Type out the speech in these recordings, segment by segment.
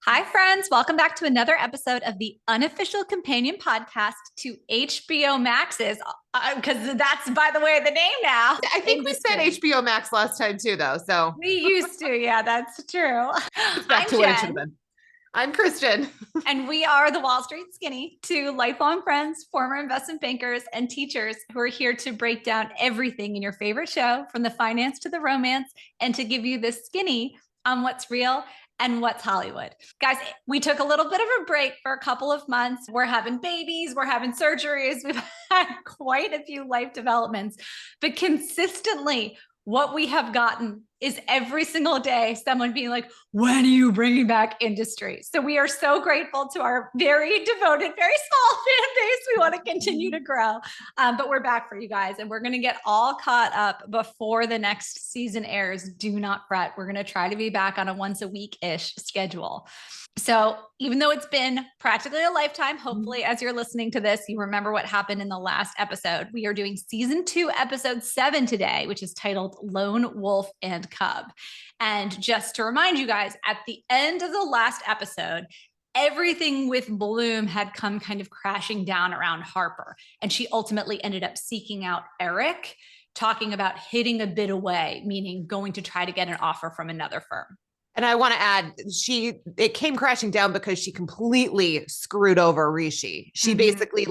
Hi, friends. Welcome back to another episode of the unofficial companion podcast to HBO Max's, because that's, by the way, the name now. I think we said HBO Max last time too, though. So we used to. Yeah, that's true. it's back I'm to what it should have Jen, been. I'm Kristen. and we are the Wall Street Skinny, two lifelong friends, former investment bankers, and teachers who are here to break down everything in your favorite show, from the finance to the romance, and to give you the skinny on what's real and what's Hollywood. Guys, we took a little bit of a break for a couple of months. We're having babies, we're having surgeries, we've had quite a few life developments, but consistently, what we have gotten is every single day someone being like, when are you bringing back industry? So we are so grateful to our very devoted, very small fan base. We want to continue to grow, but we're back for you guys, and we're going to get all caught up before the next season airs. Do not fret. We're going to try to be back on a once a week-ish schedule. So even though it's been practically a lifetime, hopefully as you're listening to this, you remember what happened in the last episode. We are doing season 2, episode 7 today, which is titled Lone Wolf and Cub. And just to remind you guys, at the end of the last episode, everything with Bloom had come kind of crashing down around Harper. And she ultimately ended up seeking out Eric, talking about hitting a bid away, meaning going to try to get an offer from another firm. And I want to add, it came crashing down because she completely screwed over Rishi. She basically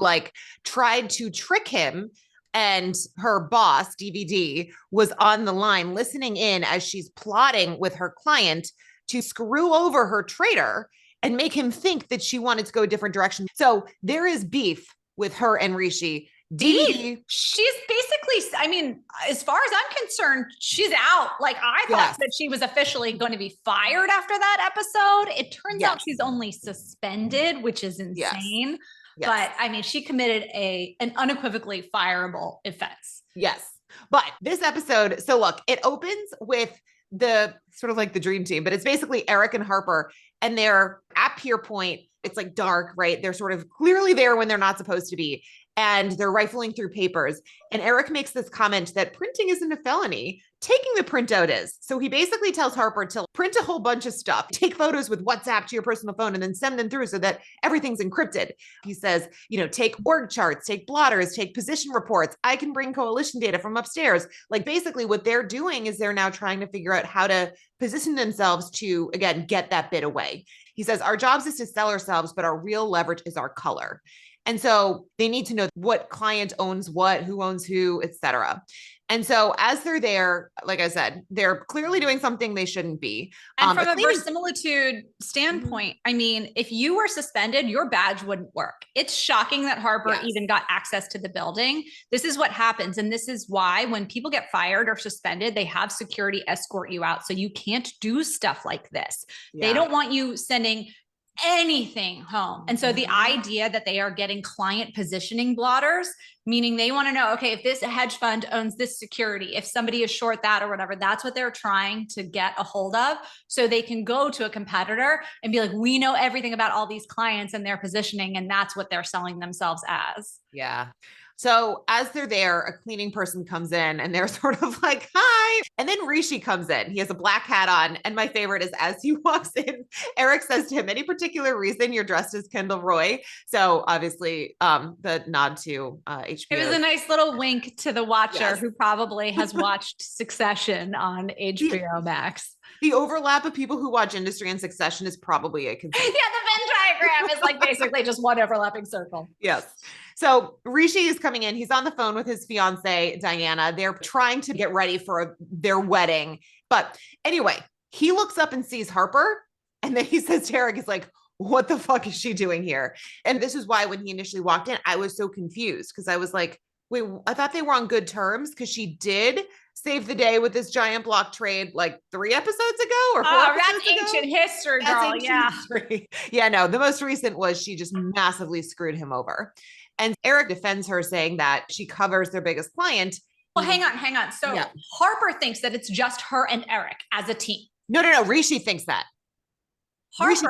tried to trick him, and her boss, DVD, was on the line listening in as she's plotting with her client to screw over her trader and make him think that she wanted to go a different direction. So there is beef with her and Rishi. DVD, she's basically, I mean, as far as I'm concerned, she's out. Like, I thought that she was officially going to be fired after that episode. It turns out she's only suspended, which is insane. Yes. But I mean, she committed an unequivocally fireable offense. Yes. But this episode, so look, it opens with the sort of like the dream team, but it's basically Eric and Harper, and they're at Pier Point. It's like dark, right? They're sort of clearly there when they're not supposed to be. And they're rifling through papers. And Eric makes this comment that printing isn't a felony. Taking the printout is. So he basically tells Harper to print a whole bunch of stuff, take photos with WhatsApp to your personal phone, and then send them through so that everything's encrypted. He says, take org charts, take blotters, take position reports. I can bring coalition data from upstairs. Like, basically what they're doing is they're now trying to figure out how to position themselves to, again, get that bid away. He says, our jobs is to sell ourselves, but our real leverage is our color. And so they need to know what client owns what, who owns who, et cetera. And so as they're there, like I said, they're clearly doing something they shouldn't be. And from a verisimilitude standpoint, I mean, if you were suspended, your badge wouldn't work. It's shocking that Harper even got access to the building. This is what happens. And this is why when people get fired or suspended, they have security escort you out. So you can't do stuff like this. They don't want you sending anything home. And so the idea that they are getting client positioning blotters, meaning they want to know, okay, if this hedge fund owns this security, if somebody is short that or whatever, that's what they're trying to get a hold of. So they can go to a competitor and be like, we know everything about all these clients and their positioning. And that's what they're selling themselves as. Yeah. So as they're there, a cleaning person comes in and they're sort of like, hi. And then Rishi comes in. He has a black hat on. And my favorite is as he walks in, Eric says to him, any particular reason you're dressed as Kendall Roy? So obviously the nod to HBO. It was a nice little wink to the watcher who probably has watched Succession on HBO Max. The overlap of people who watch Industry and Succession is probably a concern. Yeah, the Venn diagram is like basically just one overlapping circle. Yes. So Rishi is coming in. He's on the phone with his fiance, Diana. They're trying to get ready for their wedding. But anyway, he looks up and sees Harper. And then he says to Eric, he's like, what the fuck is she doing here? And this is why when he initially walked in, I was so confused because I was like, wait, I thought they were on good terms because she did save the day with this giant block trade like 3 episodes ago or 4 episodes ago. That's ancient history, girl. History. Yeah, no, the most recent was she just massively screwed him over. And Eric defends her saying that she covers their biggest client. Well, hang on. So Harper thinks that it's just her and Eric as a team. No. Rishi thinks that. Harper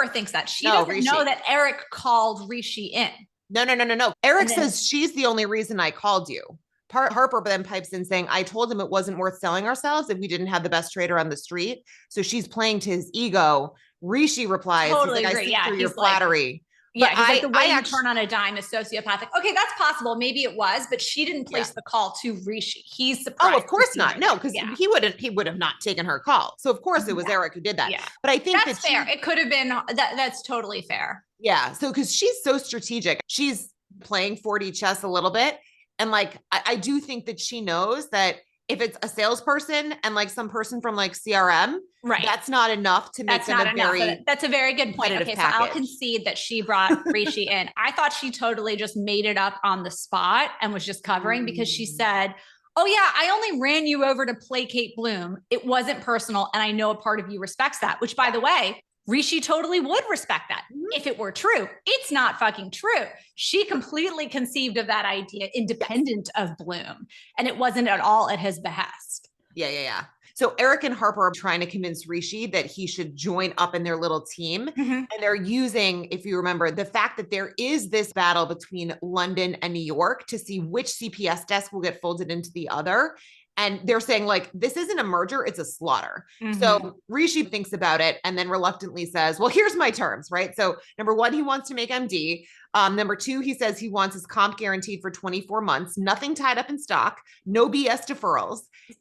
thinks that. She doesn't know that Eric called Rishi in. No. Eric says she's the only reason I called you. Harper then pipes in saying, I told him it wasn't worth selling ourselves if we didn't have the best trader on the street. So she's playing to his ego Rishi replies, Totally he's like, I agree. see Yeah, through your he's like, flattery. But yeah, he's like, the way you actually, turn on a dime is sociopathic. Okay, that's possible. Maybe it was, but she didn't place yeah. the call to Rishi. He's Oh, surprised of to course see her not. No, there. because Yeah. he would have not taken her call. So of course it was Yeah. Eric who did that. Yeah. But I think That's that fair. It could have been that's totally fair. yeah. So because she's so strategic, she's playing 4D chess a little bit. And like I do think that she knows that if it's a salesperson and like some person from like CRM, Right. that's not enough to make That's them not a enough. very That's a very good point. competitive Okay, so I'll package. concede that she brought Rishi in. I thought she totally just made it up on the spot and was just covering because she said, oh yeah, I only ran you over to placate Bloom. It wasn't personal. And I know a part of you respects that, which by the way, Rishi totally would respect that if it were true. It's not fucking true. She completely conceived of that idea independent of Bloom. And it wasn't at all at his behest. Yeah. So Eric and Harper are trying to convince Rishi that he should join up in their little team. And they're using, if you remember, the fact that there is this battle between London and New York to see which CPS desk will get folded into the other. And they're saying like, this isn't a merger, it's a slaughter. So Rishi thinks about it and then reluctantly says, well, here's my terms, right? So number one, he wants to make MD. Number two, he says he wants his comp guaranteed for 24 months, nothing tied up in stock, no BS deferrals.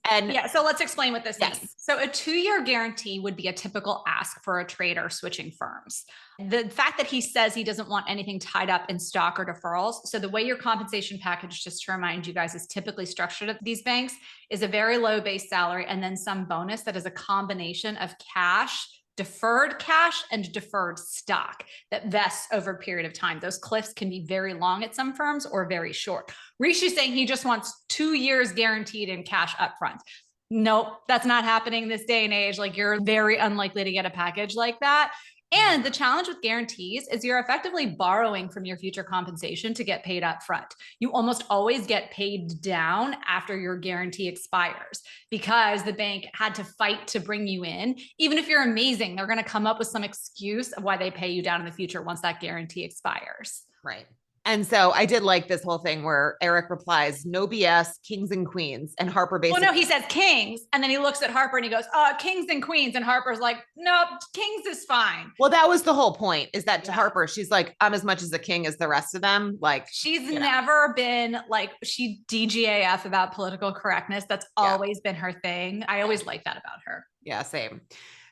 And yeah, so let's explain what this means. So a 2-year guarantee would be a typical ask for a trader switching firms. The fact that he says he doesn't want anything tied up in stock or deferrals. So the way your compensation package, just to remind you guys, is typically structured at these banks is a very low base salary and then some bonus that is a combination of cash, deferred cash, and deferred stock that vests over a period of time. Those cliffs can be very long at some firms or very short. Rishi's saying he just wants 2 years guaranteed in cash upfront. Nope, that's not happening this day and age. Like you're very unlikely to get a package like that. And the challenge with guarantees is you're effectively borrowing from your future compensation to get paid up front. You almost always get paid down after your guarantee expires because the bank had to fight to bring you in. Even if you're amazing, they're going to come up with some excuse of why they pay you down in the future once that guarantee expires. right. And so I did like this whole thing where Eric replies, no BS, kings and queens. And Harper basically. Well, no, he says kings. And then he looks at Harper and he goes, kings and queens. And Harper's like, nope, kings is fine. Well, that was the whole point is that to Harper, she's like, I'm as much as a king as the rest of them. Like she's never been like, she DGAF about political correctness. That's always been her thing. I always like that about her. Yeah, same.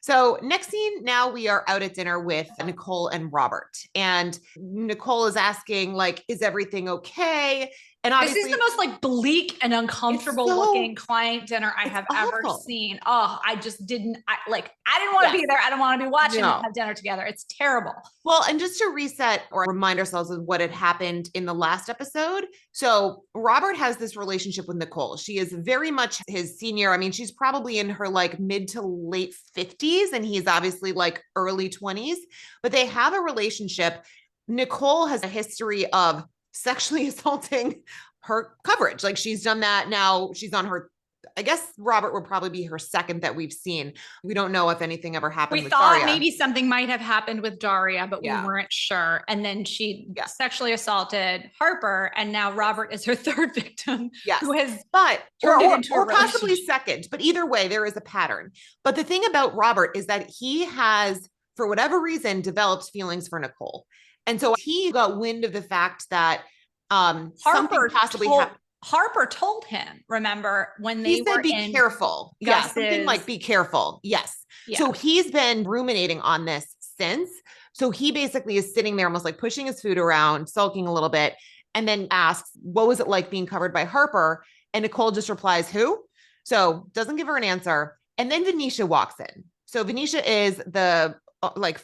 So next scene, now we are out at dinner with Nicole and Robert. And Nicole is asking, like, is everything okay? And obviously, this is the most like bleak and uncomfortable looking client dinner I have ever seen. Oh, I just didn't I didn't want to be there. I don't want to be watching them have dinner together. It's terrible. Well, and just to reset or remind ourselves of what had happened in the last episode. So Robert has this relationship with Nicole. She is very much his senior. I mean, she's probably in her like mid to late 50s and he's obviously like early 20s, but they have a relationship. Nicole has a history of sexually assaulting her coverage. Like she's done that now. She's on her, I guess Robert would probably be her second that we've seen. We don't know if anything ever happened with Daria. We thought maybe something might have happened with Daria, but we weren't sure. And then she sexually assaulted Harper. And now Robert is her third victim. Who has or possibly second, but either way, there is a pattern. But the thing about Robert is that he has, for whatever reason, developed feelings for Nicole. And so he got wind of the fact that something possibly happened. Harper told him, remember, when they said, be careful. Yeah, something like be careful. Yes. Yeah. So he's been ruminating on this since. So he basically is sitting there almost like pushing his food around, sulking a little bit, and then asks, what was it like being covered by Harper? And Nicole just replies, who? So doesn't give her an answer. And then Venetia walks in. So Venetia is the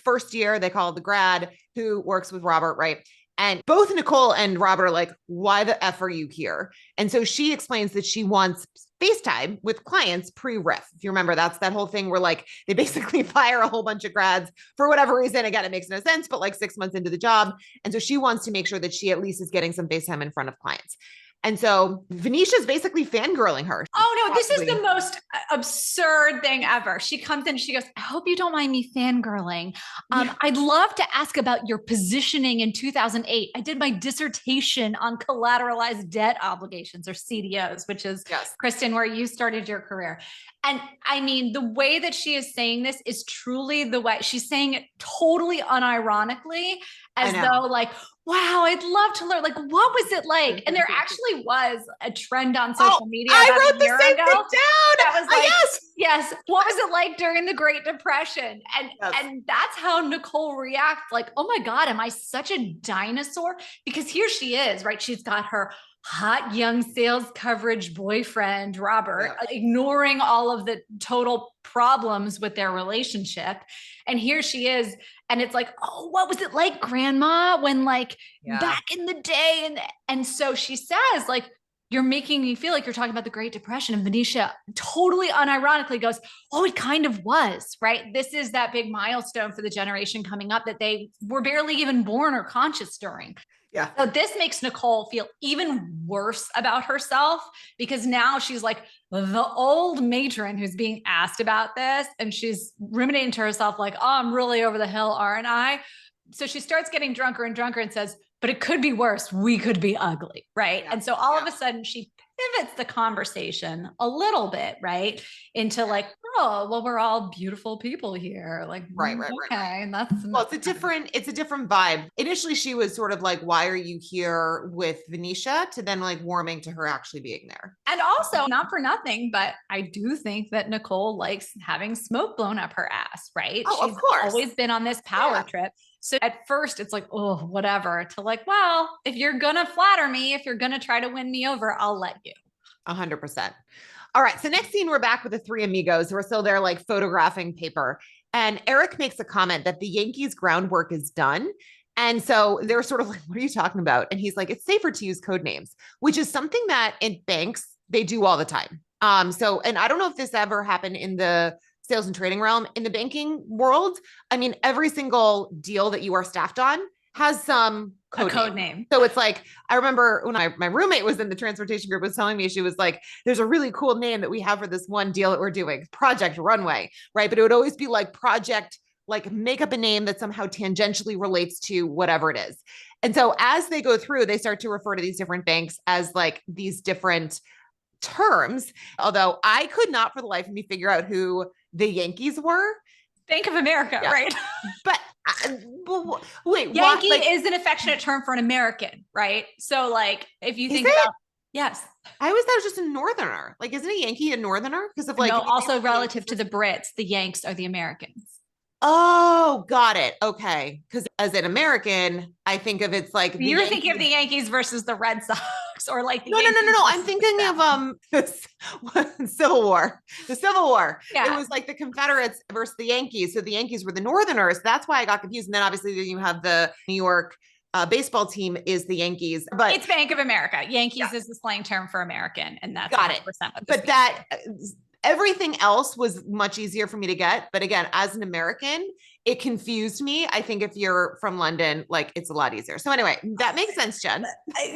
first year, they call it the grad, who works with Robert, right? And both Nicole and Robert are like, why the F are you here? And so she explains that she wants FaceTime with clients pre-riff. If you remember, that's that whole thing where like they basically fire a whole bunch of grads for whatever reason. Again, it makes no sense, but like 6 months into the job. And so she wants to make sure that she at least is getting some FaceTime in front of clients. And so Venetia's basically fangirling her. Oh no, this is the most absurd thing ever. She comes in, she goes, I hope you don't mind me fangirling. I'd love to ask about your positioning in 2008. I did my dissertation on collateralized debt obligations or CDOs, which is Kristen, where you started your career. And I mean, the way that she is saying this is truly the way she's saying it, totally unironically, as though like, wow, I'd love to learn. Like, what was it like? And there actually was a trend on social media about I wrote a year the same ago thing down. that was like, yes. yes, what was it like during the Great Depression? And that's how Nicole reacts. Like, oh my God, am I such a dinosaur? Because here she is, right? She's got her hot young sales coverage boyfriend, Robert, ignoring all of the total problems with their relationship. And here she is. And it's like, oh, what was it like, grandma, when like back in the day? And so she says, like, you're making me feel like you're talking about the Great Depression. And Venetia totally unironically goes, oh, it kind of was, right? This is that big milestone for the generation coming up that they were barely even born or conscious during. Yeah. So this makes Nicole feel even worse about herself, because now she's like the old matron who's being asked about this, and she's ruminating to herself like, oh, I'm really over the hill, aren't I? So she starts getting drunker and drunker and says, but it could be worse. We could be ugly, right? And so all of a sudden she pivots the conversation a little bit, right? Into like, oh, well, we're all beautiful people here. Like, right. And that's, well, it's a different vibe. Initially, she was sort of like, why are you here with Venetia? To then like warming to her actually being there. And also, not for nothing, but I do think that Nicole likes having smoke blown up her ass, right? Oh, She's of course. always been on this power trip. So at first it's like, oh, whatever, to like, well, if you're going to flatter me, if you're going to try to win me over, I'll let you. 100%. All right. So next scene, we're back with the three amigos who are still there, like photographing paper. And Eric makes a comment that the Yankees groundwork is done. And so they're sort of like, what are you talking about? And he's like, it's safer to use code names, which is something that in banks, they do all the time. And I don't know if this ever happened in the sales and trading realm. In the banking world, I mean, every single deal that you are staffed on has some code name. So it's like, I remember when my roommate was in the transportation group was telling me, she was like, there's a really cool name that we have for this one deal that we're doing, Project Runway, right? But it would always be like project, like make up a name that somehow tangentially relates to whatever it is. And so as they go through, they start to refer to these different banks as like these different terms, although I could not for the life of me figure out who the Yankees were. Bank of America, right? But wait, Yankee is an affectionate term for an American, right? So like, if you think about, yes. I always thought it was just a Northerner. Like, isn't a Yankee a Northerner? Because of like, no, also relative to the Brits, the Yanks are the Americans. Oh, got it. Okay. Because as an American, I think of it's like you're thinking of the Yankees versus the Red Sox, or like the no. I'm thinking of Civil War. The Civil War. Yeah. It was like the Confederates versus the Yankees. So the Yankees were the Northerners. That's why I got confused. And then obviously you have the New York baseball team is the Yankees, but it's Bank of America. Yankees is the slang term for American, and that's got it. But that. Everything else was much easier for me to get. But again, as an American, it confused me. I think if you're from London, like it's a lot easier. So anyway, that makes sense, Jen.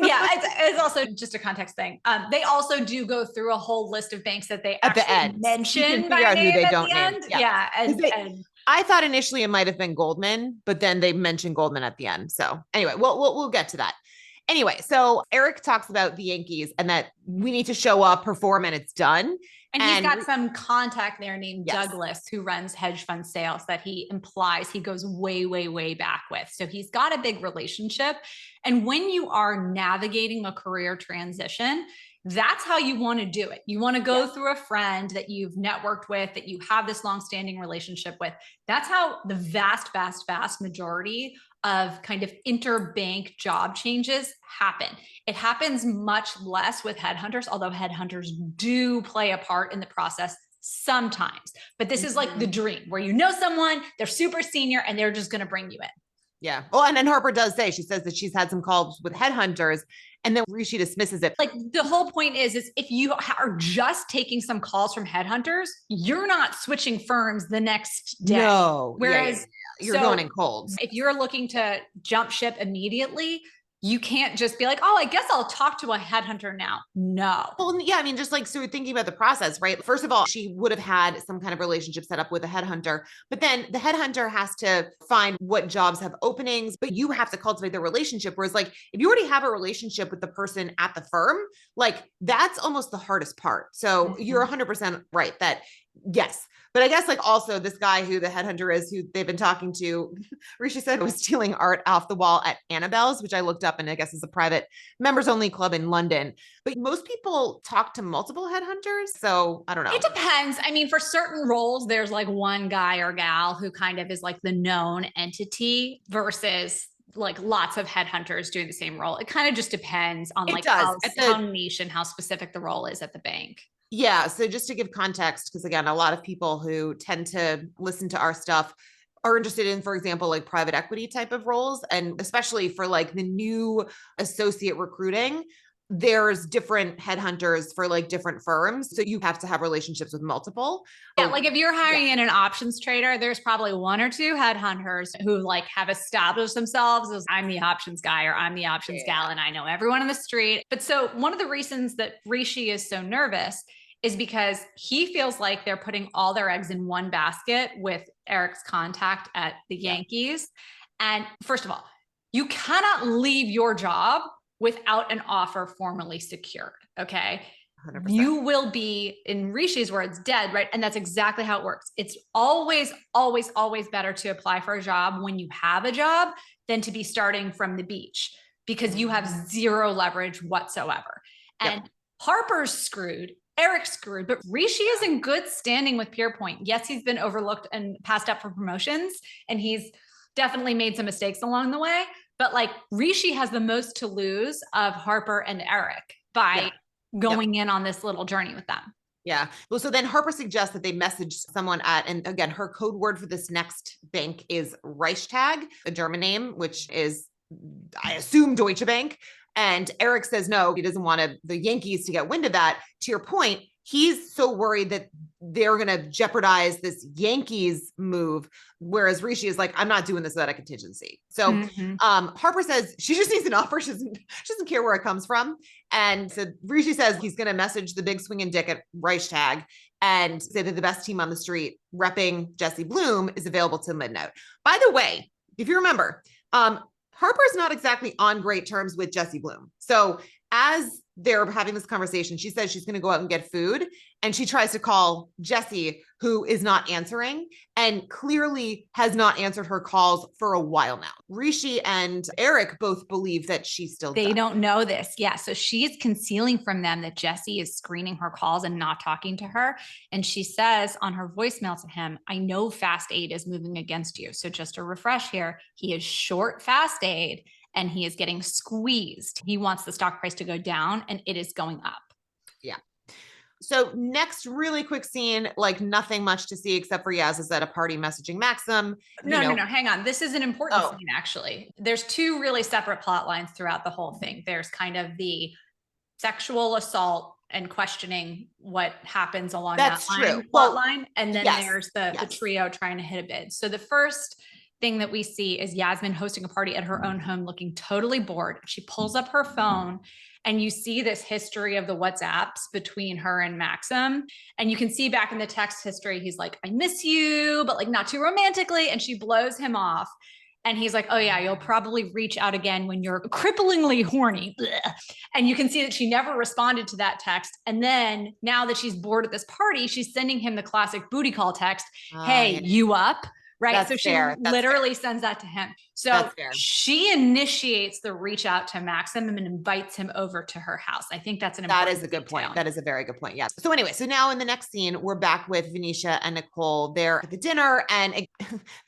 Yeah, it's also just a context thing. They also do go through a whole list of banks that they at the end mention by name who they don't name. Yeah. And I thought initially it might have been Goldman, but then they mentioned Goldman at the end. So anyway, we'll get to that. Anyway, so Eric talks about the Yankees and that we need to show up, perform, and it's done. And he's got some contact there named Douglas, who runs hedge fund sales, that he implies he goes way, way, way back with. So he's got a big relationship. And when you are navigating a career transition, that's how you want to do it. You want to go through a friend that you've networked with, that you have this longstanding relationship with. That's how the vast majority of kind of interbank job changes happen. It happens much less with headhunters, although headhunters do play a part in the process sometimes. But this is like the dream where you know someone, they're super senior, and they're just going to bring you in. Yeah. Well, and then Harper does say, she says that she's had some calls with headhunters, and then Rishi dismisses it. Like the whole point is if you are just taking some calls from headhunters, you're not switching firms the next day. No. Whereas you're going in cold. If you're looking to jump ship immediately, you can't just be like, oh, I guess I'll talk to a headhunter now. No. Well, yeah, I mean, just like, so thinking about the process, right? First of all, she would have had some kind of relationship set up with a headhunter, but then the headhunter has to find what jobs have openings, but you have to cultivate the relationship. Whereas like, if you already have a relationship with the person at the firm, like that's almost the hardest part. So you're 100% right that Yes. But I guess like also this guy who the headhunter is, who they've been talking to, Rishi said was stealing art off the wall at Annabelle's, which I looked up and I guess is a private members only club in London. But most people talk to multiple headhunters. So I don't know. It depends. I mean, for certain roles, there's like one guy or gal who kind of is like the known entity versus like lots of headhunters doing the same role. It kind of just depends on like how niche and how specific the role is at the bank. Yeah. So just to give context, because again, a lot of people who tend to listen to our stuff are interested in, for example, like private equity type of roles. And especially for like the new associate recruiting, there's different headhunters for like different firms. So you have to have relationships with multiple. Yeah, like if you're hiring in an options trader, there's probably one or two headhunters who like have established themselves as I'm the options guy or I'm the options gal and I know everyone on the street. But so one of the reasons that Rishi is so nervous is because he feels like they're putting all their eggs in one basket with Eric's contact at the Yankees. And first of all, you cannot leave your job without an offer formally secured. Okay. 100%. You will be, in Rishi's words, dead, right? And that's exactly how it works. It's always, always, always better to apply for a job when you have a job than to be starting from the beach because you have zero leverage whatsoever. And Harper's screwed, Eric's screwed, but Rishi is in good standing with Pierpoint. Yes, he's been overlooked and passed up for promotions, and he's definitely made some mistakes along the way. But like Rishi has the most to lose of Harper and Eric by going in on this little journey with them. Yeah. Well, so then Harper suggests that they message someone at, and again, her code word for this next bank is Reichstag, a German name, which is, I assume, Deutsche Bank. And Eric says, no, he doesn't want the Yankees to get wind of that. To your point, he's so worried that they're going to jeopardize this Yankees move. Whereas Rishi is like, I'm not doing this without a contingency. So Harper says she just needs an offer. She doesn't care where it comes from. And so Rishi says he's going to message the big swinging dick at Reichstag and say that the best team on the street repping Jesse Bloom is available to midnight. By the way, if you remember, Harper's not exactly on great terms with Jesse Bloom. So as they're having this conversation, she says she's going to go out and get food. And she tries to call Jesse, who is not answering and clearly has not answered her calls for a while now. Rishi and Eric both believe that she's still They don't know this. Yeah. So she is concealing from them that Jesse is screening her calls and not talking to her. And she says on her voicemail to him, I know fast aid is moving against you. So just to refresh here, he is short fast aid and he is getting squeezed. He wants the stock price to go down and it is going up. Yeah. So next really quick scene, like nothing much to see except for Yaz is at a party messaging Maxim. No, hang on. This is an important scene, actually. There's two really separate plot lines throughout the whole thing. There's kind of the sexual assault and questioning what happens along that plot line. And then there's the trio trying to hit a bid. So the first thing that we see is Yasmin hosting a party at her own home, looking totally bored. She pulls up her phone and you see this history of the WhatsApps between her and Maxim. And you can see back in the text history, he's like, I miss you, but like not too romantically. And she blows him off. And he's like, oh yeah, you'll probably reach out again when you're cripplingly horny. Blech. And you can see that she never responded to that text. And then now that she's bored at this party, she's sending him the classic booty call text. Hey, you up? Right. That's so she fair. literally sends that to him. So she initiates the reach out to Maxim and invites him over to her house. I think that's an important That is a good point. That is a very good point. Yes. So anyway, so now in the next scene, we're back with Venetia and Nicole. They're at the dinner and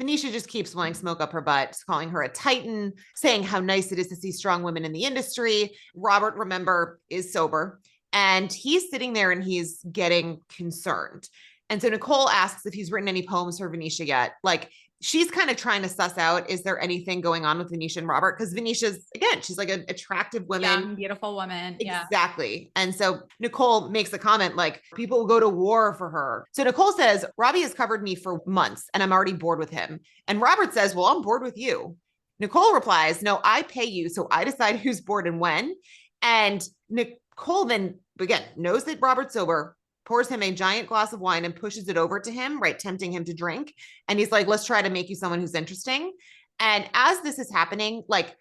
Venetia just keeps blowing smoke up her butt, calling her a titan, saying how nice it is to see strong women in the industry. Robert, remember, is sober and he's sitting there and he's getting concerned. And so Nicole asks if he's written any poems for Venetia yet. Like she's kind of trying to suss out, is there anything going on with Venetia and Robert? Because Venetia's, again, she's like an attractive woman. Young, beautiful woman. Exactly. And so Nicole makes a comment like, people will go to war for her. So Nicole says, Robbie has covered me for months and I'm already bored with him. And Robert says, well, I'm bored with you. Nicole replies, no, I pay you. So I decide who's bored and when. And Nicole then, again, knows that Robert's sober, pours him a giant glass of wine and pushes it over to him, right, tempting him to drink. And he's like, let's try to make you someone who's interesting. And as this is happening, like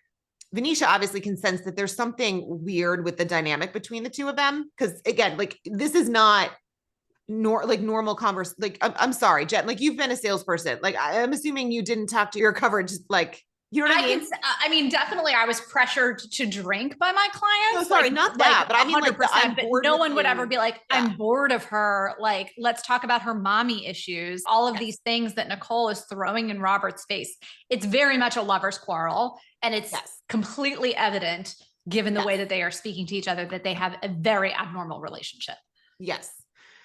Venetia obviously can sense that there's something weird with the dynamic between the two of them. Because again, like this is not normal converse. Like, I'm sorry, Jen, like you've been a salesperson. Like I'm assuming you didn't talk to your coverage. Like, you know what I mean? I mean, definitely I was pressured to drink by my clients. No, sorry, not that, but I mean like I'm but bored no with one would you. ever be like, I'm bored of her. Like, let's talk about her mommy issues. All of these things that Nicole is throwing in Robert's face. It's very much a lover's quarrel. And it's completely evident, given the way that they are speaking to each other, that they have a very abnormal relationship. Yes.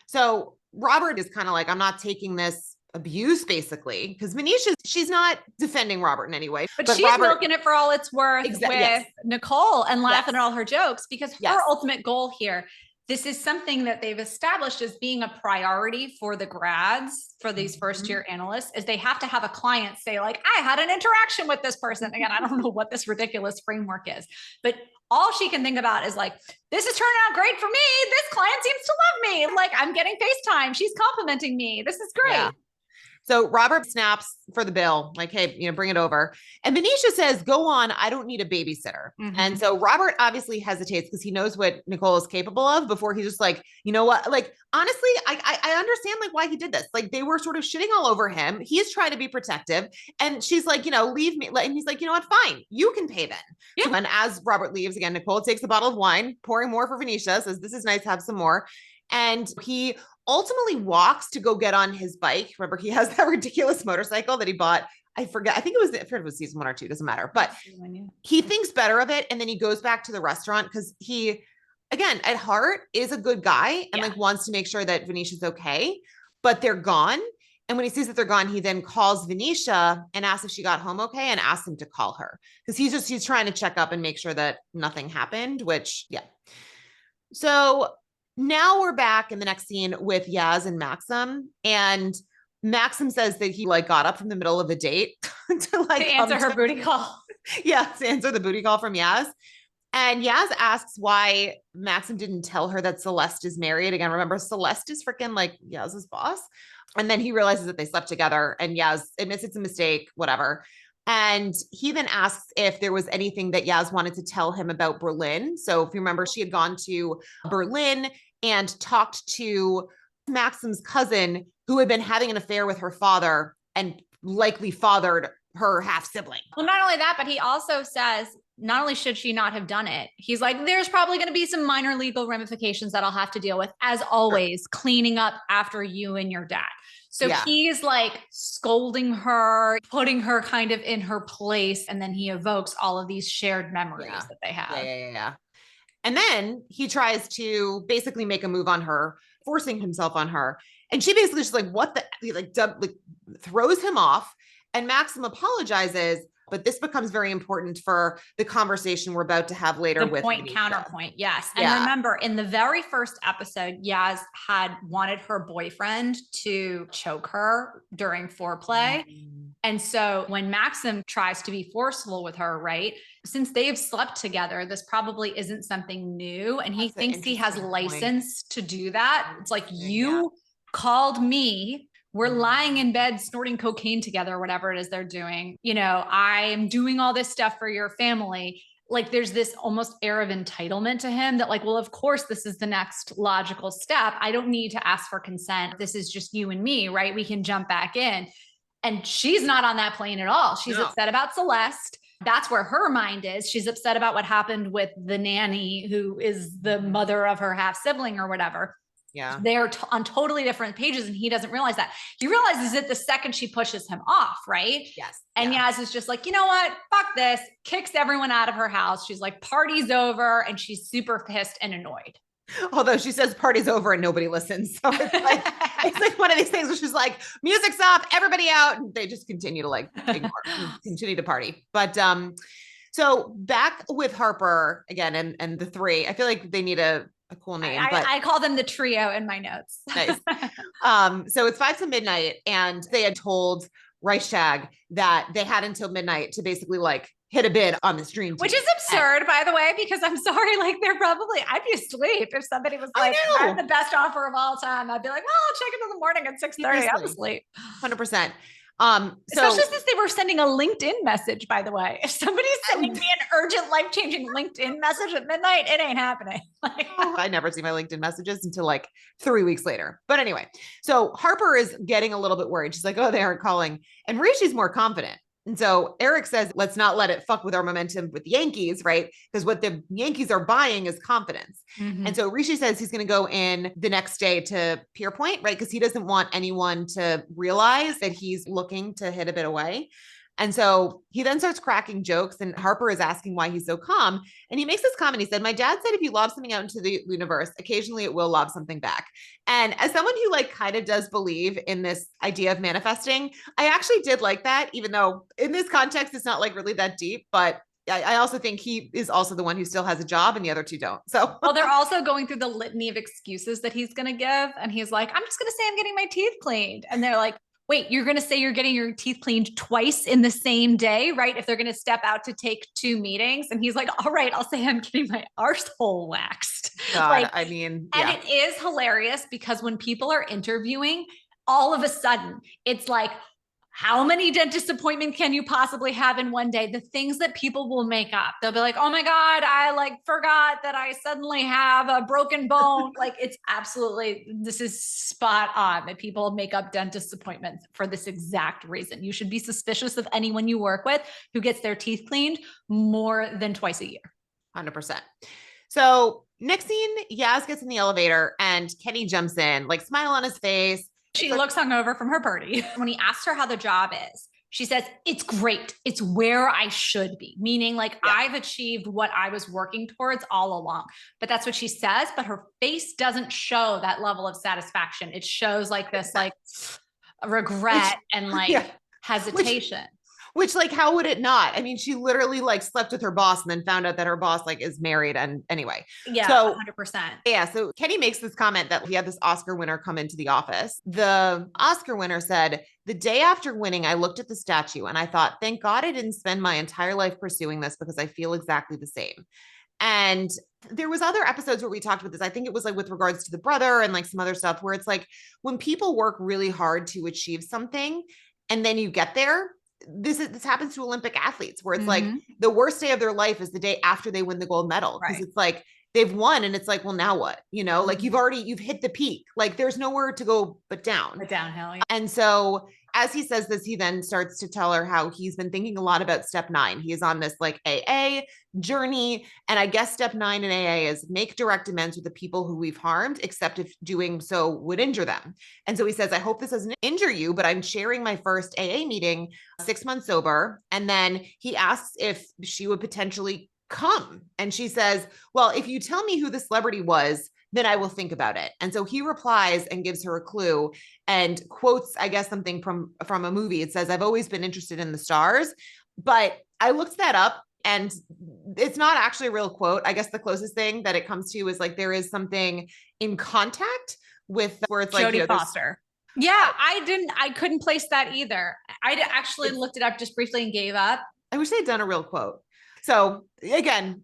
So Robert is kind of like, I'm not taking this abuse, basically, because Venetia, she's not defending Robert in any way. But she's Robert, milking it for all it's worth with Nicole and laughing at all her jokes, because her ultimate goal here, this is something that they've established as being a priority for the grads, for these first year analysts, is they have to have a client say like, I had an interaction with this person. Again, I don't know what this ridiculous framework is, but all she can think about is like, this is turning out great for me. This client seems to love me. Like, I'm getting FaceTime. She's complimenting me. This is great. Yeah. So Robert snaps for the bill, like, hey, bring it over. And Venetia says, go on. I don't need a babysitter. And so Robert obviously hesitates because he knows what Nicole is capable of before he's just like, you know what? Like, honestly, I understand like why he did this. Like they were sort of shitting all over him. He's trying to be protective. And she's like, leave me. And he's like, you know what? Fine. You can pay then. Yeah. And as Robert leaves again, Nicole takes a bottle of wine, pouring more for Venetia, says, this is nice. Have some more. And he ultimately walks to go get on his bike. Remember, he has that ridiculous motorcycle that he bought. I forget. I think it was season 1 or 2. Doesn't matter. But he thinks better of it. And then he goes back to the restaurant because he, again, at heart is a good guy and like wants to make sure that Venetia's okay, but they're gone. And when he sees that they're gone, he then calls Venetia and asks if she got home okay and asks him to call her because he's trying to check up and make sure that nothing happened, which, So now we're back in the next scene with Yaz and Maxim, and Maxim says that he like got up from the middle of a date to answer her booty call. To answer the booty call from Yaz. And Yaz asks why Maxim didn't tell her that Celeste is married. Again, remember, Celeste is freaking like Yaz's boss. And then he realizes that they slept together and Yaz admits it's a mistake, whatever. And he then asks if there was anything that Yaz wanted to tell him about Berlin. So if you remember, she had gone to Berlin and talked to Maxim's cousin who had been having an affair with her father and likely fathered her half sibling. Well, not only that, but he also says, not only should she not have done it, he's like, there's probably going to be some minor legal ramifications that I'll have to deal with, as always, cleaning up after you and your dad. So he's like scolding her, putting her kind of in her place. And then he evokes all of these shared memories that they have. Yeah. And then he tries to basically make a move on her, forcing himself on her. And she basically just like, what the, like throws him off. And Maxim apologizes, but this becomes very important for the conversation we're about to have later with point counterpoint. Yes. And remember, in the very first episode, Yaz had wanted her boyfriend to choke her during foreplay. And so when Maxim tries to be forceful with her, right, since they've slept together, this probably isn't something new. And he thinks he has license to do that. It's like, you called me. We're lying in bed, snorting cocaine together, or whatever it is they're doing. I am doing all this stuff for your family. Like there's this almost air of entitlement to him that like, well, of course, this is the next logical step. I don't need to ask for consent. This is just you and me, right? We can jump back in. And she's not on that plane at all. She's upset about Celeste. That's where her mind is. She's upset about what happened with the nanny, who is the mother of her half sibling or whatever. Yeah. They're on totally different pages and he doesn't realize that. He realizes it the second she pushes him off, right? Yes. And Yaz is just like, you know what? Fuck this. Kicks everyone out of her house. She's like, party's over. And she's super pissed and annoyed. Although she says party's over and nobody listens. So it's like one of these things where she's like, music's off, everybody out. And they just continue to like continue to party. But so back with Harper again and the three, I feel like they need a cool name. I call them the trio in my notes. Nice. So it's 5 to midnight and they had told Reichstag that they had until midnight to basically like hit a bid on this dream team. Which is absurd, by the way, because I'm sorry, like I'd be asleep if somebody was like, I have the best offer of all time. I'd be like, well, I'll check it in the morning at 6:30. I'm asleep. 100%. Especially since they were sending a LinkedIn message, by the way. If somebody's sending me an urgent, life-changing LinkedIn message at midnight, it ain't happening. I never see my LinkedIn messages until like 3 weeks later. But anyway, so Harper is getting a little bit worried. She's like, oh, they aren't calling. And Rishi's more confident. And so Eric says, let's not let it fuck with our momentum with the Yankees, right? Because what the Yankees are buying is confidence. And so Rishi says he's going to go in the next day to Pierpoint, right? Because he doesn't want anyone to realize that he's looking to hit a bit away. And so he then starts cracking jokes, and Harper is asking why he's so calm. And he makes this comment. He said, my dad said, if you lob something out into the universe, occasionally it will lob something back. And as someone who like kind of does believe in this idea of manifesting, I actually did like that, even though in this context, it's not like really that deep, but I also think he is also the one who still has a job and the other two don't. So, well, they're also going through the litany of excuses that he's going to give. And he's like, I'm just going to say I'm getting my teeth cleaned. And they're like, wait, you're going to say you're getting your teeth cleaned twice in the same day, right? If they're going to step out to take 2 meetings. And he's like, all right, I'll say I'm getting my arsehole waxed. God, I mean, yeah. And it is hilarious because when people are interviewing, all of a sudden it's like, how many dentist appointments can you possibly have in one day? The things that people will make up. They'll be like, oh my God, I like forgot that I suddenly have a broken bone. Like it's absolutely, this is spot on that people make up dentist appointments for this exact reason. You should be suspicious of anyone you work with who gets their teeth cleaned more than twice a year. 100%. So next scene, Yaz gets in the elevator and Kenny jumps in, like smile on his face. She looks hungover from her party. When he asks her how the job is, she says, it's great. It's where I should be. Meaning like I've achieved what I was working towards all along. But that's what she says. But her face doesn't show that level of satisfaction. It shows like this, like regret and like hesitation. Which like, how would it not? I mean, she literally like slept with her boss and then found out that her boss like is married. And anyway, so 100%. Yeah. So Kenny makes this comment that he had this Oscar winner come into the office. The Oscar winner said, the day after winning, I looked at the statue and I thought, thank God I didn't spend my entire life pursuing this because I feel exactly the same. And there was other episodes where we talked about this. I think it was like with regards to the brother and like some other stuff where it's like when people work really hard to achieve something and then you get there, this happens to Olympic athletes where it's like the worst day of their life is the day after they win the gold medal. Because it's like they've won and it's like, well, now what? You know, like you've hit the peak. Like there's nowhere to go but down. But downhill. Yeah. And so as he says this, he then starts to tell her how he's been thinking a lot about step 9. He is on this like AA journey. And I guess step 9 in AA is make direct amends with the people who we've harmed, except if doing so would injure them. And so he says, I hope this doesn't injure you, but I'm sharing my first AA meeting 6 months sober. And then he asks if she would potentially come. And she says, well, if you tell me who the celebrity was, then I will think about it. And so he replies and gives her a clue and quotes, I guess, something from a movie. It says, I've always been interested in the stars, but I looked that up and it's not actually a real quote. I guess the closest thing that it comes to is like, there is something in Contact with where it's like, Jodie Foster. Yeah, I couldn't place that either. I actually looked it up just briefly and gave up. I wish they'd done a real quote. So again,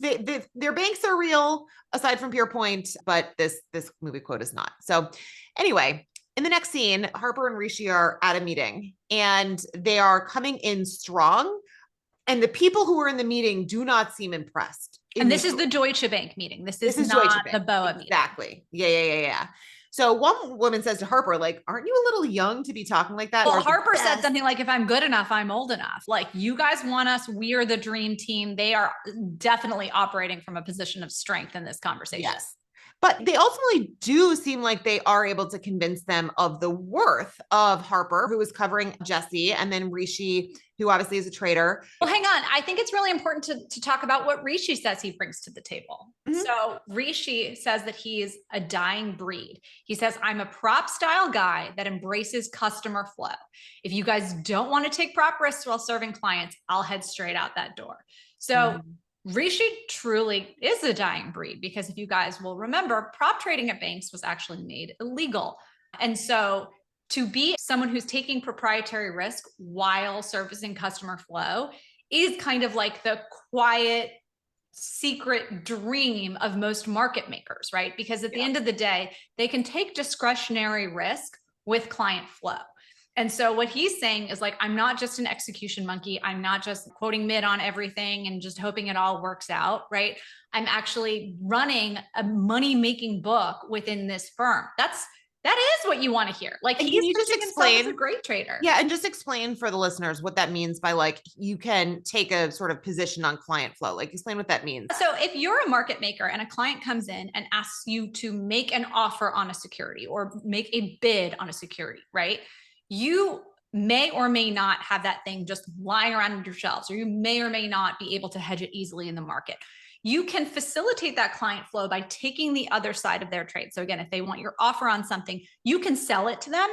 their banks are real aside from Pierpoint, but this movie quote is not. So anyway, in the next scene, Harper and Rishi are at a meeting and they are coming in strong. And the people who are in the meeting do not seem impressed. And this is the Deutsche Bank meeting. This is not the BOA meeting. Exactly. Yeah. So one woman says to Harper, like, aren't you a little young to be talking like that? Well, Harper said something like, if I'm good enough, I'm old enough. Like, you guys want us. We're the dream team. They are definitely operating from a position of strength in this conversation. Yes. But they ultimately do seem like they are able to convince them of the worth of Harper, who is covering Jesse, and then Rishi, who obviously is a traitor. Well, hang on. I think it's really important to talk about what Rishi says he brings to the table. So Rishi says that he's a dying breed. He says, I'm a prop style guy that embraces customer flow. If you guys don't want to take prop risks while serving clients, I'll head straight out that door. So Rishi truly is a dying breed because if you guys will remember, prop trading at banks was actually made illegal. And so to be someone who's taking proprietary risk while servicing customer flow is kind of like the quiet, secret dream of most market makers, right? Because at the end of the day, they can take discretionary risk with client flow. And so what he's saying is like, I'm not just an execution monkey. I'm not just quoting mid on everything and just hoping it all works out, right? I'm actually running a money-making book within this firm. That is what you want to hear. Like, And he's can you just pitching himself as a explain? great trader. Yeah, and just explain for the listeners what that means by like you can take a sort of position on client flow. Like explain what that means. So if you're a market maker and a client comes in and asks you to make an offer on a security or make a bid on a security, right? You may or may not have that thing just lying around on your shelves, or you may or may not be able to hedge it easily in the market. You can facilitate that client flow by taking the other side of their trade. So again, if they want your offer on something, you can sell it to them,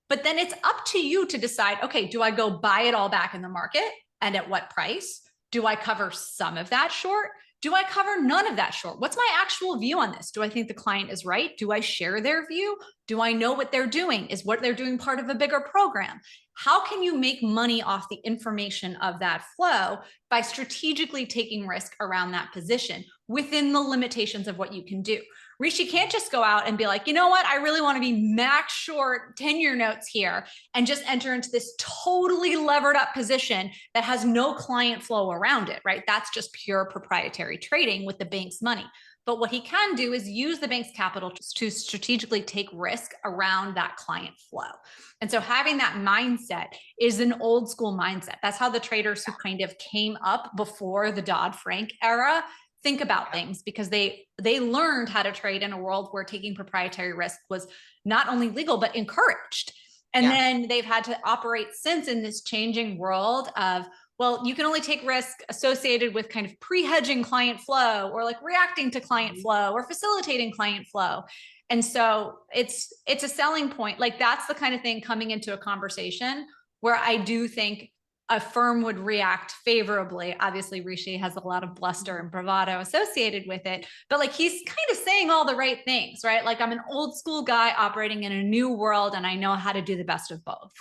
but then it's up to you to decide, okay, do I go buy it all back in the market and at what price? Do I cover some of that short? Do I cover none of that short? What's my actual view on this? Do I think the client is right? Do I share their view? Do I know what they're doing? Is what they're doing part of a bigger program? How can you make money off the information of that flow by strategically taking risk around that position within the limitations of what you can do? Rishi can't just go out and be like, you know what? I really want to be max short 10-year notes here and just enter into this totally levered up position that has no client flow around it, right? That's just pure proprietary trading with the bank's money. But what he can do is use the bank's capital to strategically take risk around that client flow. And so having that mindset is an old school mindset. That's how the traders who kind of came up before the Dodd-Frank era think about things, because they learned how to trade in a world where taking proprietary risk was not only legal, but encouraged. And then they've had to operate since in this changing world of, well, you can only take risk associated with kind of pre-hedging client flow or like reacting to client flow or facilitating client flow. And so it's a selling point. Like that's the kind of thing coming into a conversation where I do think a firm would react favorably. Obviously, Rishi has a lot of bluster and bravado associated with it, but like he's kind of saying all the right things, right? Like I'm an old school guy operating in a new world and I know how to do the best of both.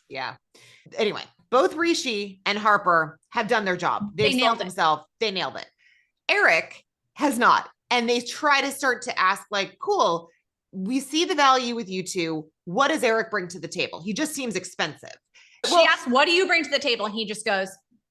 Yeah. Anyway, both Rishi and Harper have done their job. They've sold themselves. They nailed it. Eric has not. And they try to start to ask like, cool, we see the value with you two. What does Eric bring to the table? He just seems expensive. She asks, what do you bring to the table? And he just goes,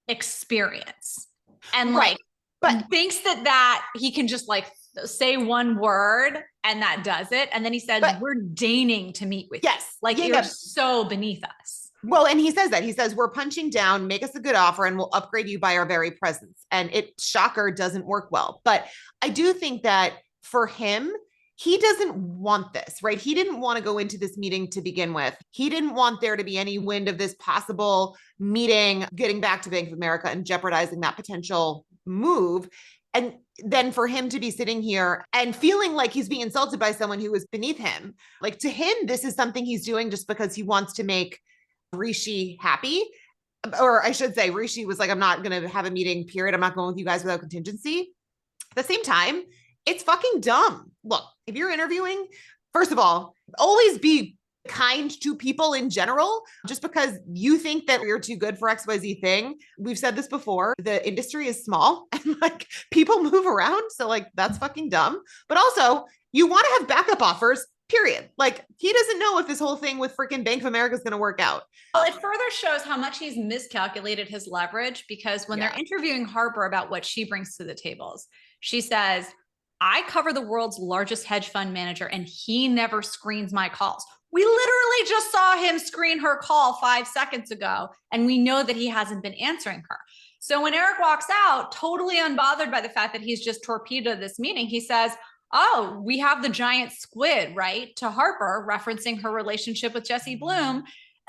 experience. And like, but thinks that he can just like say one word and that does it. And then he says, we're deigning to meet with you. Like you're so beneath us. Well, and he says that. He says, we're punching down, make us a good offer, and we'll upgrade you by our very presence. And it, shocker, doesn't work well. But I do think that for him, he doesn't want this, right? He didn't want to go into this meeting to begin with. He didn't want there to be any wind of this possible meeting, getting back to Bank of America and jeopardizing that potential move. And then for him to be sitting here and feeling like he's being insulted by someone who is beneath him, like to him, this is something he's doing just because he wants to make Rishi happy. Or I should say, Rishi was like, I'm not going to have a meeting, period. I'm not going with you guys without contingency. At the same time, it's fucking dumb. Look, if you're interviewing, first of all, always be kind to people in general. Just because you think that you're too good for XYZ thing. We've said this before. The industry is small and like people move around. So like, that's fucking dumb. But also you want to have backup offers, period. Like he doesn't know if this whole thing with freaking Bank of America is going to work out. Well, it further shows how much he's miscalculated his leverage, because when they're interviewing Harper about what she brings to the tables, she says, I cover the world's largest hedge fund manager and he never screens my calls. We literally just saw him screen her call 5 seconds ago, and we know that he hasn't been answering her. So when Eric walks out, totally unbothered by the fact that he's just torpedoed this meeting, he says, oh, we have the giant squid, right? To Harper, referencing her relationship with Jesse Bloom.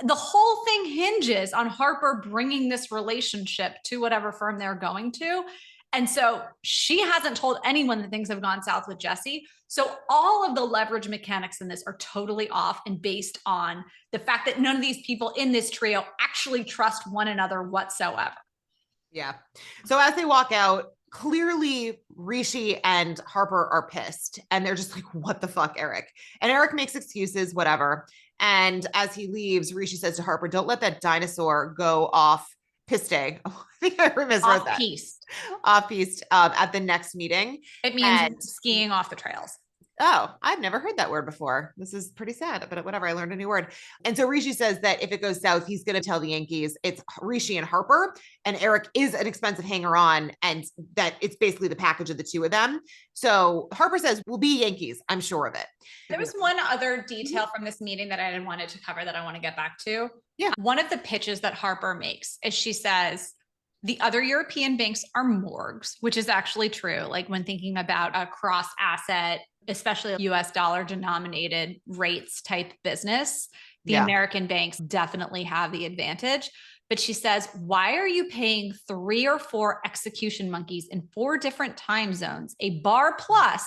The whole thing hinges on Harper bringing this relationship to whatever firm they're going to. And so she hasn't told anyone that things have gone south with Jesse. So all of the leverage mechanics in this are totally off and based on the fact that none of these people in this trio actually trust one another whatsoever. Yeah. So as they walk out, clearly Rishi and Harper are pissed and they're just like, what the fuck, Eric? And Eric makes excuses, whatever. And as he leaves, Rishi says to Harper, don't let that dinosaur go off piste. Oh, I think I misread that. Off-piste at the next meeting. It means skiing off the trails. Oh, I've never heard that word before. This is pretty sad, but whatever. I learned a new word. And so Rishi says that if it goes south, he's going to tell the Yankees it's Rishi and Harper, and Eric is an expensive hanger on, and that it's basically the package of the two of them. So Harper says we'll be Yankees. I'm sure of it. There was one other detail from this meeting that I wanted to cover that I want to get back to. Yeah. One of the pitches that Harper makes is she says, the other European banks are morgues, which is actually true. Like when thinking about a cross asset, especially a US dollar denominated rates type business, the American banks definitely have the advantage. But she says, why are you paying 3 or 4 execution monkeys in 4 different time zones, a bar plus,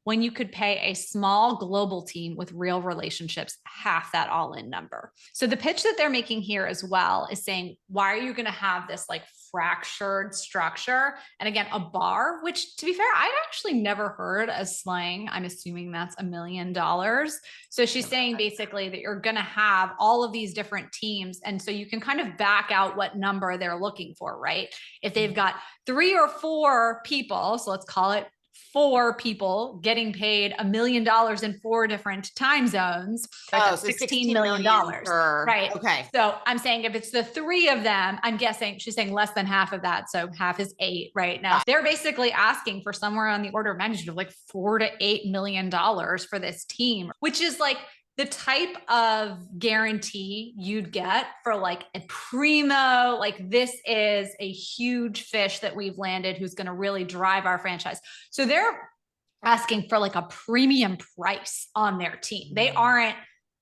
when you could pay a small global team with real relationships half that all-in number? So the pitch that they're making here as well is saying, why are you going to have this like fractured structure? And again, a bar, which to be fair, I'd actually never heard as slang. I'm assuming that's $1 million. So she's saying basically that you're going to have all of these different teams. And so you can kind of back out what number they're looking for, right? If they've got 3 or 4 people, so let's call it 4 people getting paid $1 million in 4 different time zones. Oh, so $16 million. Right. Okay. So I'm saying if it's the 3 of them, I'm guessing she's saying less than half of that. So half is 8 right now. They're basically asking for somewhere on the order of magnitude of like $4 to $8 million for this team, which is like the type of guarantee you'd get for like a primo, like this is a huge fish that we've landed who's going to really drive our franchise. So they're asking for like a premium price on their team. They aren't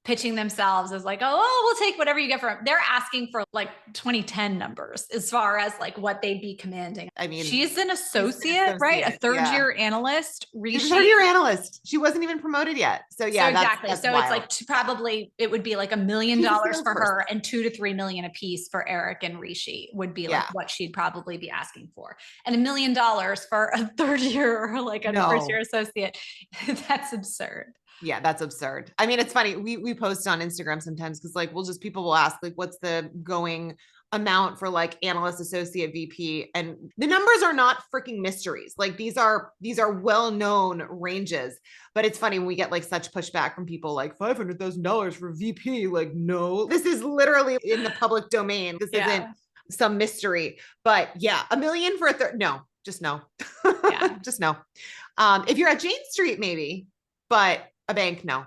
pitching themselves as like, oh, we'll take whatever you get for them. They're asking for like 2010 numbers as far as like what they'd be commanding. I mean, she's an associate, right? A third-year analyst. Rishi. Third-year analyst. She wasn't even promoted yet. So yeah, exactly. That's so wild. It's like probably it would be like $1 million for her and $2 to $3 million a piece for Eric and Rishi would be like what she'd probably be asking for. And $1 million for a third year or like a first year associate. That's absurd. Yeah, that's absurd. I mean, it's funny. We post on Instagram sometimes because like people will ask like, what's the going amount for like analyst, associate, VP, and the numbers are not freaking mysteries. Like these are well-known ranges, but it's funny when we get like such pushback from people like $500,000 for VP. Like, no, this is literally in the public domain. This isn't some mystery, but yeah, $1 million for a third. No, just no. Just no. If you're at Jane Street, maybe, but a bank, no.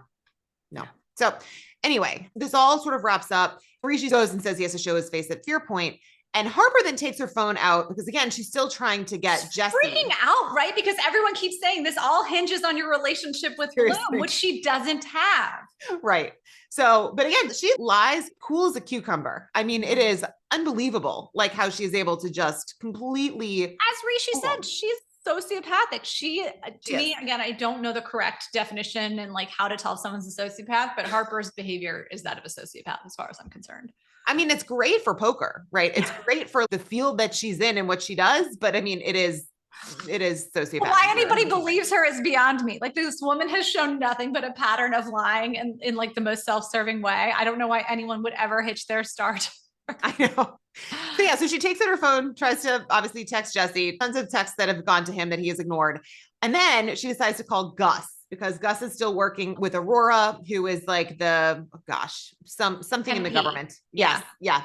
So anyway, this all sort of wraps up. Rishi goes and says he has to show his face at Fear Point. And Harper then takes her phone out because again, she's still trying to get Jesse. Freaking out, right? Because everyone keeps saying this all hinges on your relationship with Bloom, which she doesn't have. Right. So, but again, she lies cool as a cucumber. I mean, it is unbelievable, like how she's able to just completely. As Rishi said, she's sociopathic. She, to me, again, I don't know the correct definition and like how to tell if someone's a sociopath, but Harper's behavior is that of a sociopath as far as I'm concerned. I mean, it's great for poker, right? It's great for the field that she's in and what she does, but I mean, it is sociopathic. Why anybody believes her is beyond me. Like this woman has shown nothing but a pattern of lying in like the most self-serving way. I don't know why anyone would ever hitch their start. I know. So yeah, so she takes out her phone, tries to obviously text Jesse, tons of texts that have gone to him that he has ignored. And then she decides to call Gus because Gus is still working with Aurora, who is like something MP in the government. Yes. Yeah.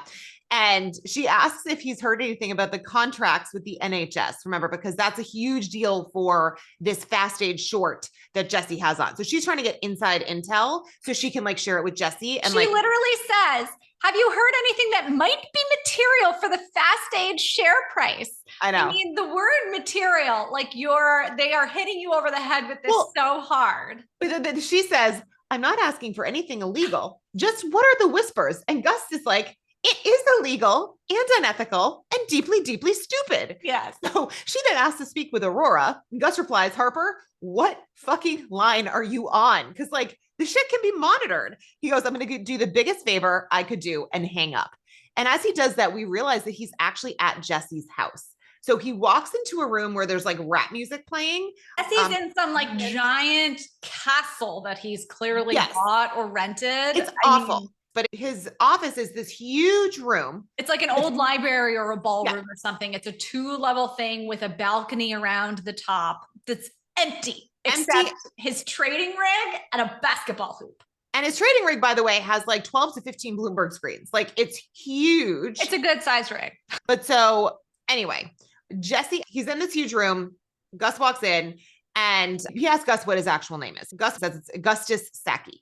And she asks if he's heard anything about the contracts with the NHS, remember, because that's a huge deal for this Fast Age short that Jesse has on. So she's trying to get inside intel so she can like share it with Jesse. And she literally says, have you heard anything that might be material for the Fast Age share price? I know. I mean, the word material, like they are hitting you over the head with this so hard. But she says, I'm not asking for anything illegal. Just what are the whispers? And Gus is like, it is illegal and unethical and deeply, deeply stupid. Yes. So she then asks to speak with Aurora. And Gus replies, Harper, what fucking line are you on? Because like the shit can be monitored. He goes, I'm going to do the biggest favor I could do and hang up. And as he does that, we realize that he's actually at Jesse's house. So he walks into a room where there's like rap music playing. Jesse's in some like giant castle that he's clearly bought or rented. It's awful. But his office is this huge room. It's like an old library or a ballroom or something. It's a 2-level thing with a balcony around the top that's empty. except his trading rig and a basketball hoop. And his trading rig, by the way, has like 12 to 15 Bloomberg screens. Like it's huge. It's a good size rig. But so anyway, Jesse, he's in this huge room. Gus walks in and he asks Gus what his actual name is. Gus says it's Augustus Saki.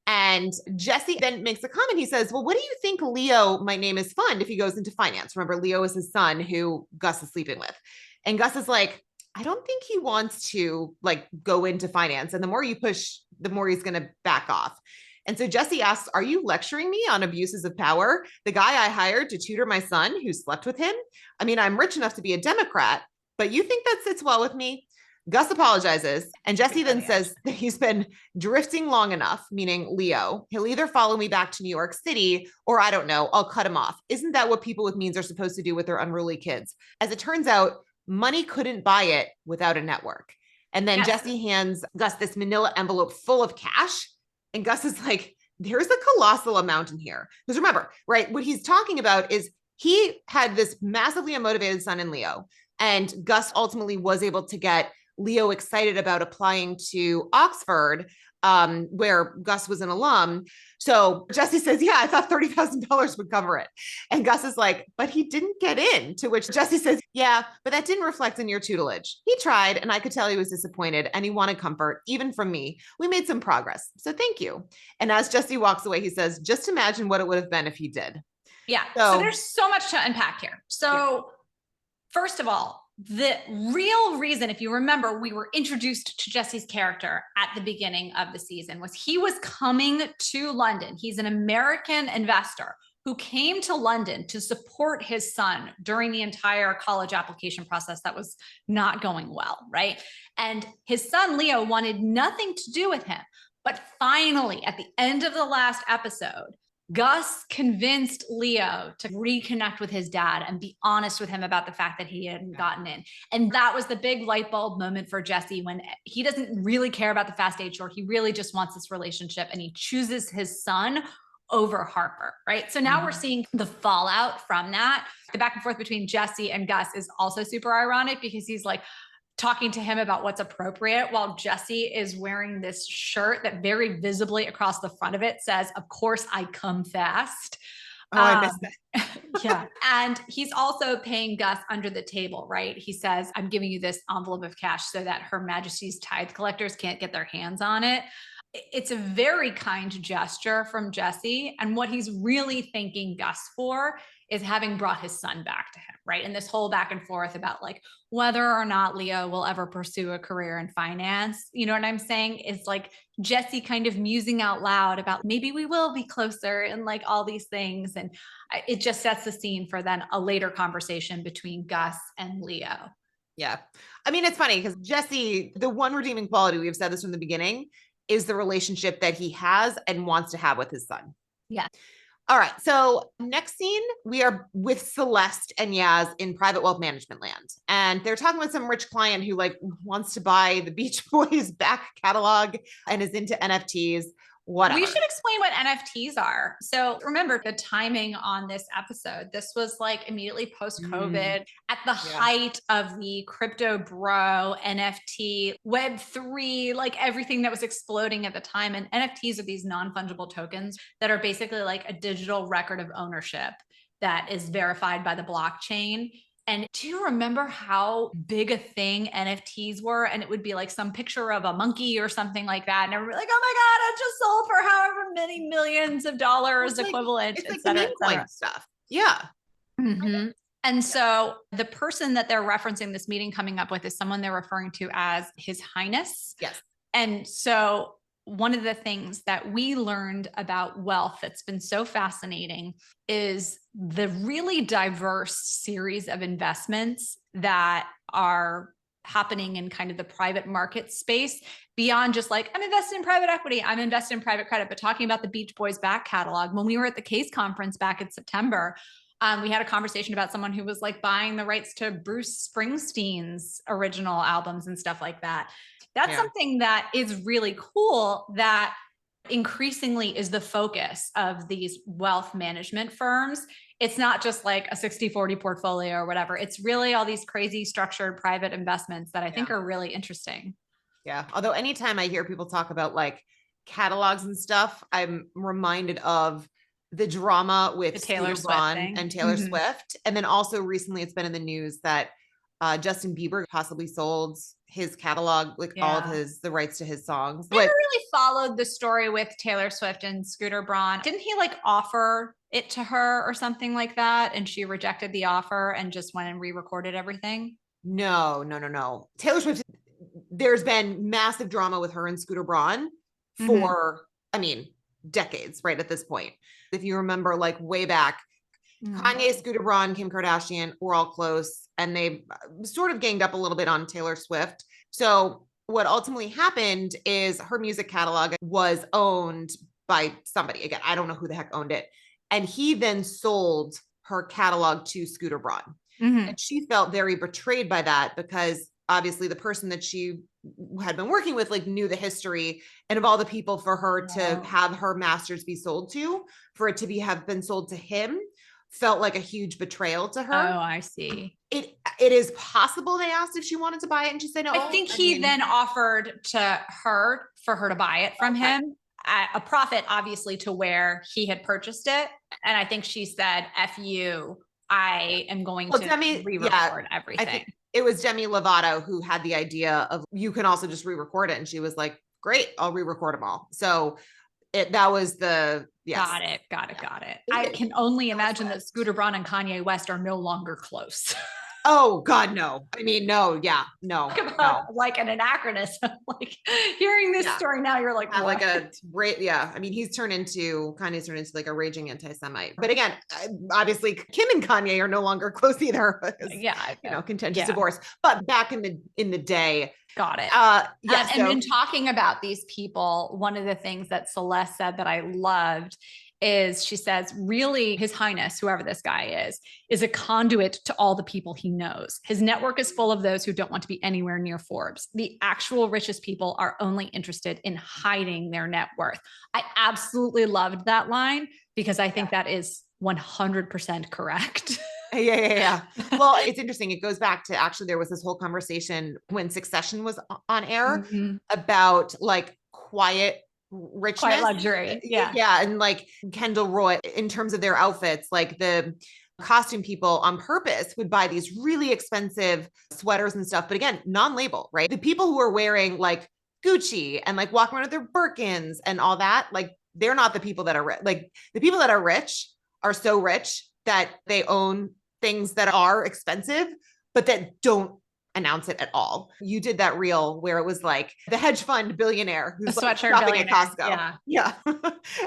And Jesse then makes a comment. He says, well, what do you think Leo might name his fund if he goes into finance? Remember, Leo is his son who Gus is sleeping with. And Gus is like, I don't think he wants to like go into finance. And the more you push, the more he's going to back off. And so Jesse asks, are you lecturing me on abuses of power? The guy I hired to tutor my son who slept with him? I mean, I'm rich enough to be a Democrat, but you think that sits well with me? Gus apologizes. And Jesse then says that he's been drifting long enough, meaning Leo. He'll either follow me back to New York City or I don't know, I'll cut him off. Isn't that what people with means are supposed to do with their unruly kids? As it turns out, money couldn't buy it without a network. And then Jesse hands Gus this manila envelope full of cash. And Gus is like, there's a colossal amount in here. Because remember, right, what he's talking about is he had this massively unmotivated son in Leo. And Gus ultimately was able to get Leo excited about applying to Oxford, where Gus was an alum. So Jesse says, yeah, I thought $30,000 would cover it. And Gus is like, but he didn't get in, to which Jesse says, yeah, but that didn't reflect in your tutelage. He tried, and I could tell he was disappointed, and he wanted comfort, even from me. We made some progress. So thank you. And as Jesse walks away, he says, just imagine what it would have been if he did. Yeah. So there's so much to unpack here. So first of all, the real reason, if you remember, we were introduced to Jesse's character at the beginning of the season was he was coming to London. He's an American investor who came to London to support his son during the entire college application process that was not going well, right? And his son, Leo, wanted nothing to do with him. But finally, at the end of the last episode, Gus convinced Leo to reconnect with his dad and be honest with him about the fact that he hadn't gotten in. And that was the big light bulb moment for Jesse when he doesn't really care about the fast age short. He really just wants this relationship and he chooses his son over Harper, right? So now we're seeing the fallout from that. The back and forth between Jesse and Gus is also super ironic because he's like, talking to him about what's appropriate while Jesse is wearing this shirt that very visibly across the front of it says, of course I come fast. Oh, I missed that. Yeah. And he's also paying Gus under the table, right? He says, I'm giving you this envelope of cash so that Her Majesty's tithe collectors can't get their hands on it. It's a very kind gesture from Jesse. And what he's really thanking Gus for is having brought his son back to him, right? And this whole back and forth about like whether or not Leo will ever pursue a career in finance, you know what I'm saying? Is like Jesse kind of musing out loud about maybe we will be closer and like all these things. And it just sets the scene for then a later conversation between Gus and Leo. Yeah. I mean, it's funny because Jesse, the one redeeming quality, we've said this from the beginning, is the relationship that he has and wants to have with his son. Yeah. All right. So next scene, we are with Celeste and Yaz in private wealth management land. And they're talking with some rich client who like wants to buy the Beach Boys back catalog and is into NFTs. Whatever. We should explain what NFTs are. So remember the timing on this episode. This was like immediately post-COVID at the height of the crypto bro, NFT, Web3, like everything that was exploding at the time. And NFTs are these non-fungible tokens that are basically like a digital record of ownership that is verified by the blockchain. And do you remember how big a thing NFTs were? And it would be like some picture of a monkey or something like that. And everybody like, oh my God, it just sold for however many millions of dollars equivalent. It's like the meme coin stuff. Yeah. Mm-hmm. And so the person that they're referencing this meeting coming up with is someone they're referring to as His Highness. Yes. And so one of the things that we learned about wealth that's been so fascinating is the really diverse series of investments that are happening in kind of the private market space beyond just like, I'm invested in private equity, I'm invested in private credit, but talking about the Beach Boys back catalog. When we were at the CASE conference back in September, we had a conversation about someone who was like buying the rights to Bruce Springsteen's original albums and stuff like that. That's something that is really cool that increasingly is the focus of these wealth management firms. It's not just like a 60-40 portfolio or whatever. It's really all these crazy structured private investments that I think are really interesting. Yeah. Although anytime I hear people talk about like catalogs and stuff, I'm reminded of the drama with The Taylor Scooter Swift Braun thing. and Taylor Swift. And then also recently it's been in the news that Justin Bieber possibly sold his catalog, like all of Yeah. the rights to his songs. Never But really followed the story with Taylor Swift and Scooter Braun. Didn't he like offer it to her or something like that? And she rejected the offer and just went and re-recorded everything? no, no, no, no. Taylor Swift, there's been massive drama with her and Scooter Braun Mhm. for, I mean, decades, right at this point. If you remember, like way back, Mm. Kanye, Scooter Braun, Kim Kardashian were all close, and they sort of ganged up a little bit on Taylor Swift. So what ultimately happened is her music catalog was owned by somebody. Again, I don't know who the heck owned it. And he then sold her catalog to Scooter Braun. Mhm. And she felt very betrayed by that because obviously the person that she had been working with like knew the history, and of all the people for her to Oh. have her masters be sold to, for it to be have been sold to him, felt like a huge betrayal to Oh, her. I see. It is possible they asked if she wanted to buy it and she said I no. think I he mean, then offered to her for her to buy it from okay. him at a profit, obviously, to where he had purchased it. And I think she said, F you, I am going Well, to Demi, yeah, re-record I everything. think it was Demi Lovato who had the idea of you can also just re-record it, and she was like, "Great, I'll re-record them all." So that was the yes. Got it. Got it. Got it. I Yeah. can only imagine that Scooter Braun and Kanye West are no longer close. Oh God, no. I mean, no, yeah, no, Talk no. about like an anachronism. Like hearing this Yeah. story now, you're like, Have like what? a great, yeah. I mean, Kanye's turned into like a raging anti-Semite. But again, obviously Kim and Kanye are no longer close either because Yeah. contentious Yeah. divorce. But back in the day, Got it. yeah. And in talking about these people, one of the things that Celeste said that I loved is she says, really, His Highness, whoever this guy is a conduit to all the people he knows. His network is full of those who don't want to be anywhere near Forbes. The actual richest people are only interested in hiding their net worth. I absolutely loved that line because I think that is 100% correct. Yeah. Well, it's interesting. It goes back to actually there was this whole conversation when Succession was on air Mhm. about like quiet richness. Quite luxury. Yeah. Yeah. And like Kendall Roy, in terms of their outfits, like the costume people on purpose would buy these really expensive sweaters and stuff. But again, non-label, right? The people who are wearing like Gucci and like walking around with their Birkins and all that, like they're not the people that are rich. Like the people that are rich are so rich that they own things that are expensive, but that don't announce it at all. You did that reel where it was like the hedge fund billionaire The who's like sweatshirt shopping at billionaire. Costco. Yeah. Yeah.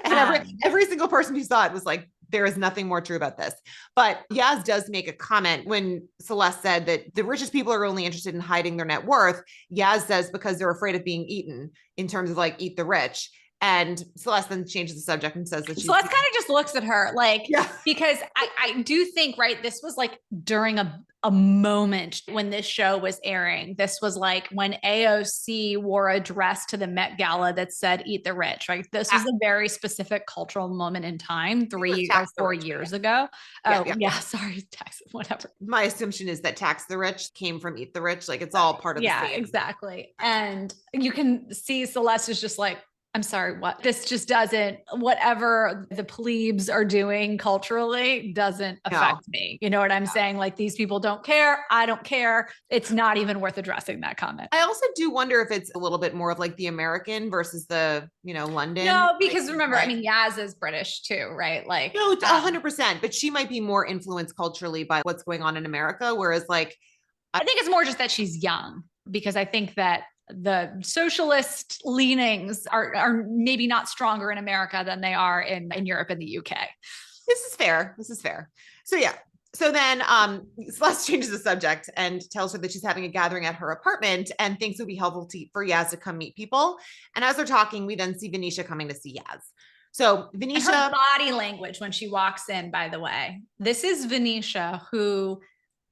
And every single person who saw it was like, there is nothing more true about this. But Yaz does make a comment when Celeste said that the richest people are only interested in hiding their net worth. Yaz says because they're afraid of being eaten, in terms of like eat the rich. And Celeste then changes the subject and says that she's Celeste kind of just looks at her like, yeah. because I do think, right, this was like during a moment when this show was airing. This was like when AOC wore a dress to the Met Gala that said "Eat the Rich." Right, this was a very specific cultural moment in time, 3 or 4 years ago. Oh yeah, sorry, tax whatever. My assumption is that tax the rich came from eat the rich. Like it's all part of the same. Exactly. And you can see Celeste is just like, I'm sorry, what? This just doesn't, whatever the plebes are doing culturally doesn't affect me. You know what I'm saying? Like these people don't care. I don't care. It's not even worth addressing that comment. I also do wonder if it's a little bit more of like the American versus the, London. No, because remember, I mean, Yaz is British too, right? Like, no, 100%, but she might be more influenced culturally by what's going on in America. Whereas like, I think it's more just that she's young, because I think that the socialist leanings are maybe not stronger in America than they are in Europe and the UK. This is fair. So yeah. So then Celeste changes the subject and tells her that she's having a gathering at her apartment and thinks it would be helpful for Yaz to come meet people. And as they're talking, we then see Venetia coming to see Yaz. So Venetia, and her body language when she walks in, by the way, this is Venetia who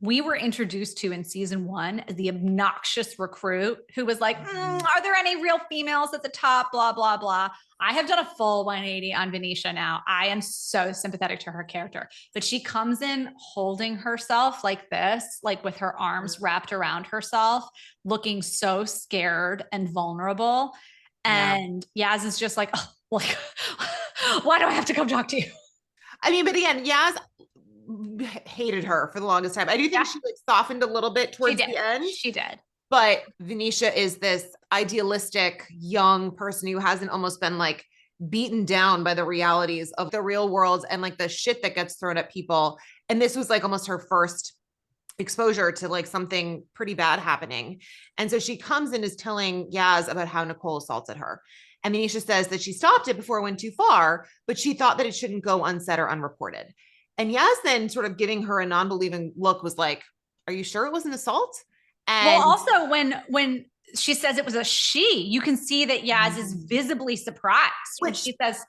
we were introduced to in season 1 as the obnoxious recruit who was like, are there any real females at the top? Blah, blah, blah. I have done a full 180 on Venetia now. I am so sympathetic to her character, but she comes in holding herself like this, like with her arms wrapped around herself, looking so scared and vulnerable. And Yaz is just like, oh, like, why do I have to come talk to you? I mean, but again, Yaz hated her for the longest time. I do think she like softened a little bit towards the end. She did. But Venetia is this idealistic young person who hasn't almost been like beaten down by the realities of the real world and like the shit that gets thrown at people. And this was like almost her first exposure to like something pretty bad happening. And so she comes and is telling Yaz about how Nicole assaulted her. And Venetia says that she stopped it before it went too far, but she thought that it shouldn't go unsaid or unreported. And Yaz then sort of giving her a non-believing look was like, are you sure it was an assault? And well, also when she says it was a she, you can see that Yaz is visibly surprised when she says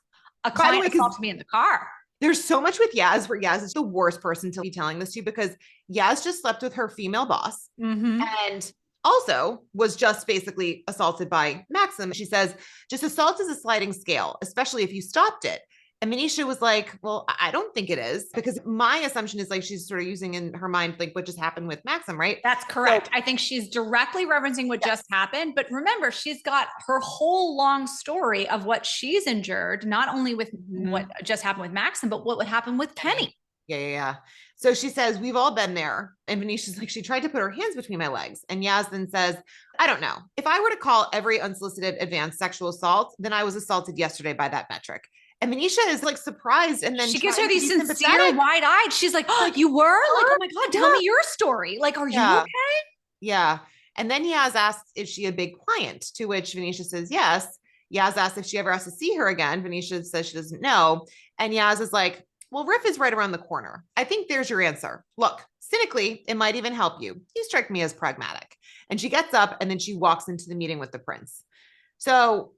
a client assaulted me in the car. There's so much with Yaz where Yaz is the worst person to be telling this to because Yaz just slept with her female boss and also was just basically assaulted by Maxim. She says, just assault is a sliding scale, especially if you stopped it. And Venetia was like, well, I don't think it is, because my assumption is like she's sort of using in her mind like what just happened with Maxim, right? That's correct. So, I think she's directly referencing what just happened. But remember, she's got her whole long story of what she's endured, not only with what just happened with Maxim, but what would happen with Kenny. Yeah. So she says, we've all been there. And Venetia's like, she tried to put her hands between my legs. And Yaz then says, I don't know. If I were to call every unsolicited advanced sexual assault, then I was assaulted yesterday by that metric. And Venetia is like surprised. And then she gives her these sincere wide eyed. She's like, oh, you were? Like, oh my God, tell me your story. Like, are you okay? Yeah. And then Yaz asks if she a big client, to which Venetia says yes. Yaz asks if she ever has to see her again. Venetia says she doesn't know. And Yaz is like, well, Riff is right around the corner. I think there's your answer. Look, cynically, it might even help you. You strike me as pragmatic. And she gets up and then she walks into the meeting with the prince. So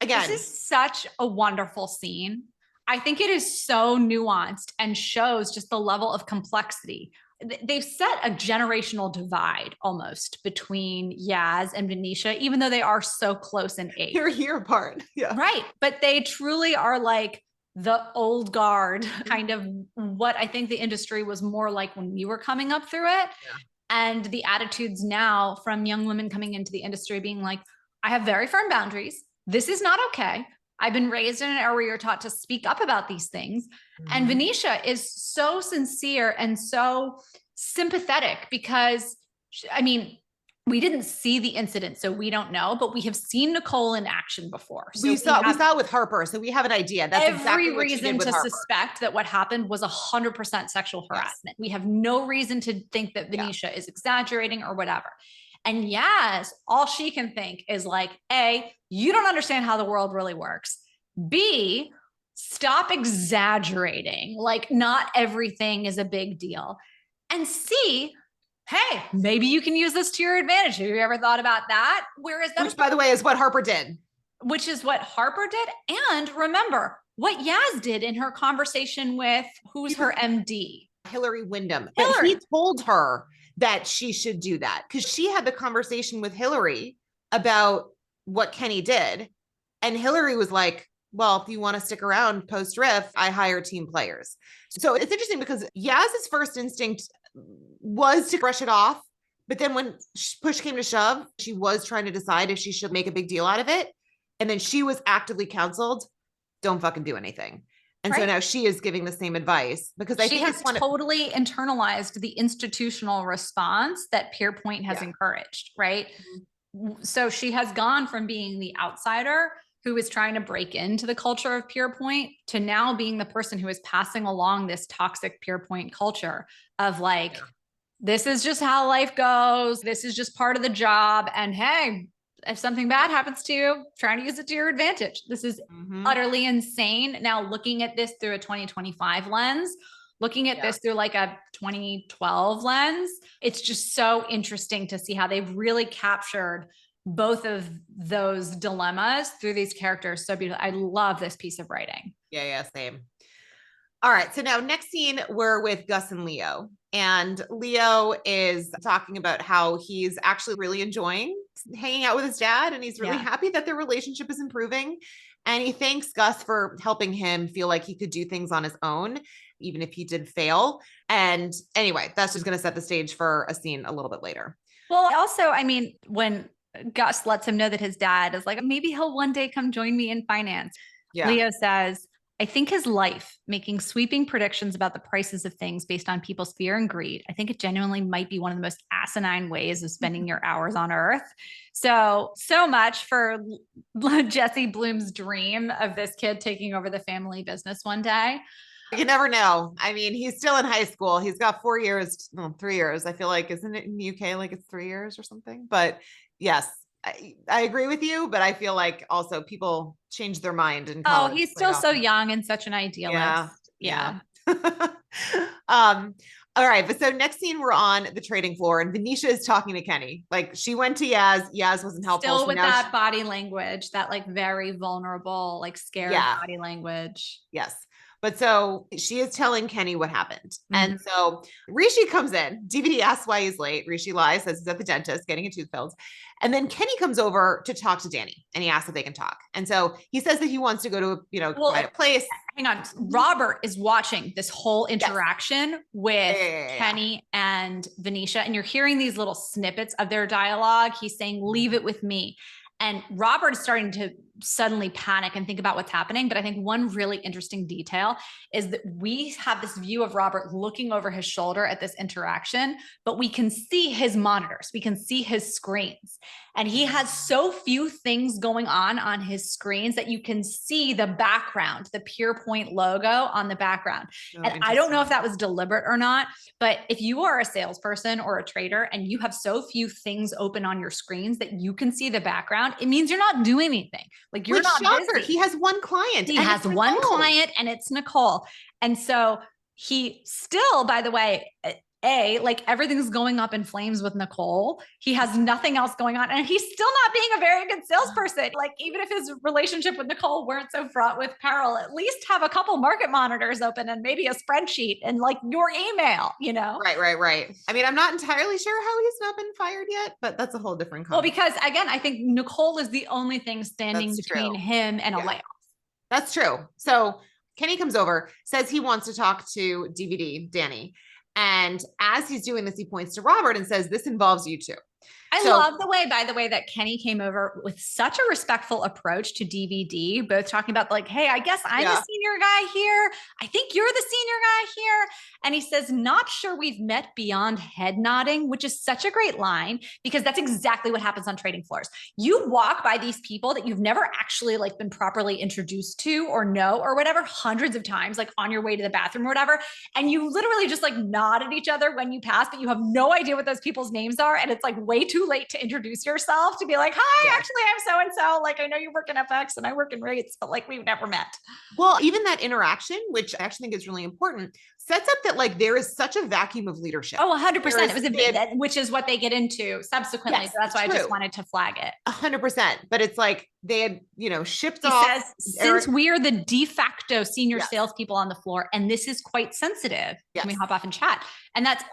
again, this is such a wonderful scene. I think it is so nuanced and shows just the level of complexity. They've set a generational divide almost between Yaz and Venetia, even though they are so close in age. They're a year apart. Yeah. Right. But they truly are like the old guard, kind of what I think the industry was more like when we were coming up through it. Yeah. And the attitudes now from young women coming into the industry being like, I have very firm boundaries. This is not okay. I've been raised in an area where you're taught to speak up about these things. And Venetia is so sincere and so sympathetic because, I mean, we didn't see the incident, so we don't know, but we have seen Nicole in action before. So we saw it with Harper, so we have an idea. That's every reason to suspect that what happened was 100% sexual harassment. Yes. We have no reason to think that Venetia is exaggerating or whatever. And yes, all she can think is like, A, you don't understand how the world really works. B, stop exaggerating. Like, not everything is a big deal. And C, hey, maybe you can use this to your advantage. Have you ever thought about that? Which, by the way, is what Harper did. Which is what Harper did. And remember what Yaz did in her conversation with, who's her MD? Hillary Wyndham. But he told her that she should do that because she had the conversation with Hillary about what Kenny did. And Hillary was like, well, if you want to stick around post-Riff, I hire team players. So it's interesting because Yaz's first instinct was to brush it off. But then when push came to shove, she was trying to decide if she should make a big deal out of it. And then she was actively counseled, don't fucking do anything. And so now she is giving the same advice because I think has totally internalized the institutional response that Pierpoint has encouraged, right? So she has gone from being the outsider who is trying to break into the culture of Pierpoint to now being the person who is passing along this toxic Pierpoint culture of like, this is just how life goes. This is just part of the job. And hey, if something bad happens to you, trying to use it to your advantage. This is utterly insane. Now, looking at this through a 2025 lens, looking at this through like a 2012 lens, it's just so interesting to see how they've really captured both of those dilemmas through these characters so beautiful. I love this piece of writing. Yeah, same. All right. So now next scene, we're with Gus and Leo. And Leo is talking about how he's actually really enjoying hanging out with his dad. And he's really happy that their relationship is improving. And he thanks Gus for helping him feel like he could do things on his own, even if he did fail. And anyway, that's just going to set the stage for a scene a little bit later. Well, also, I mean, when Gus lets him know that his dad is like, maybe he'll one day come join me in finance. Leo says, I think his life making sweeping predictions about the prices of things based on people's fear and greed. I think it genuinely might be one of the most asinine ways of spending your hours on earth. So much for Jesse Bloom's dream of this kid taking over the family business one day. You never know. I mean, he's still in high school. He's got 4 years, 3 years. I feel like, isn't it in the UK? Like it's 3 years or something, but yes, I agree with you, but I feel like also people change their mind in college. Oh, he's still so young and such an idealist. Yeah. All right. But so next scene, we're on the trading floor and Venetia is talking to Kenny. Like she went to Yaz. Yaz wasn't helpful. Still with that body language, that like very vulnerable, like scared body language. Yes. But so she is telling Kenny what happened. And so Rishi comes in. DVD asks why he's late. Rishi lies, says he's at the dentist getting a tooth filled. And then Kenny comes over to talk to Danny and he asks if they can talk. And so he says that he wants to go to a quiet place. Hang on. Robert is watching this whole interaction with Kenny and Venetia. And you're hearing these little snippets of their dialogue. He's saying, leave it with me. And Robert is starting to suddenly panic and think about what's happening. But I think one really interesting detail is that we have this view of Robert looking over his shoulder at this interaction, but we can see his monitors. We can see his screens. And he has so few things going on his screens that you can see the background, the PurePoint logo on the background. And I don't know if that was deliberate or not, but if you are a salesperson or a trader and you have so few things open on your screens that you can see the background, it means you're not doing anything. Like you're not busy. He has one client. He has one client and it's Nicole. And so he still, by the way, like everything's going up in flames with Nicole. He has nothing else going on. And he's still not being a very good salesperson. Like even if his relationship with Nicole weren't so fraught with peril, at least have a couple market monitors open and maybe a spreadsheet and like your email, Right. I mean, I'm not entirely sure how he's not been fired yet, but that's a whole different conversation. Well, because again, I think Nicole is the only thing standing between him and a layoff. That's true. So Kenny comes over, says he wants to talk to Danny. And as he's doing this, he points to Robert and says, this involves you too. I love the way, by the way, that Kenny came over with such a respectful approach to DVD, both talking about like, hey, I guess I'm the senior guy here. I think you're the senior guy here. And he says, not sure we've met beyond head nodding, which is such a great line because that's exactly what happens on trading floors. You walk by these people that you've never actually like been properly introduced to or know or whatever hundreds of times, like on your way to the bathroom or whatever. And you literally just like nod at each other when you pass, but you have no idea what those people's names are. And it's like way too late to introduce yourself, to be like, hi, actually I'm so-and-so. Like, I know you work in FX and I work in rates, but like we've never met. Well, even that interaction, which I actually think is really important, sets up that like there is such a vacuum of leadership. Oh, 100%. It was a bit, which is what they get into subsequently. So that's why I just wanted to flag it. 100%. But it's like they had, shipped he off. Says, since we are the de facto senior salespeople on the floor, and this is quite sensitive, can we hop off and chat? And that's,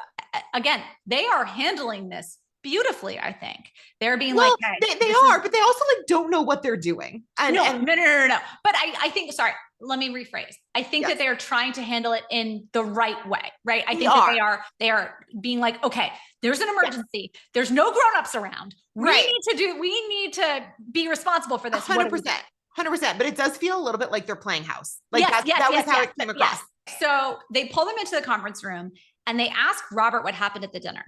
again, they are handling this beautifully. I think they're being like, hey, they are, but they also like don't know what they're doing. No. But I think, sorry, let me rephrase. I think that they are trying to handle it in the right way, right? I think that they are being like, okay, there's an emergency. There's no grownups around. We need to be responsible for this. 100%. But it does feel a little bit like they're playing house. Like that was how it came across. So they pull them into the conference room and they ask Robert what happened at the dinner.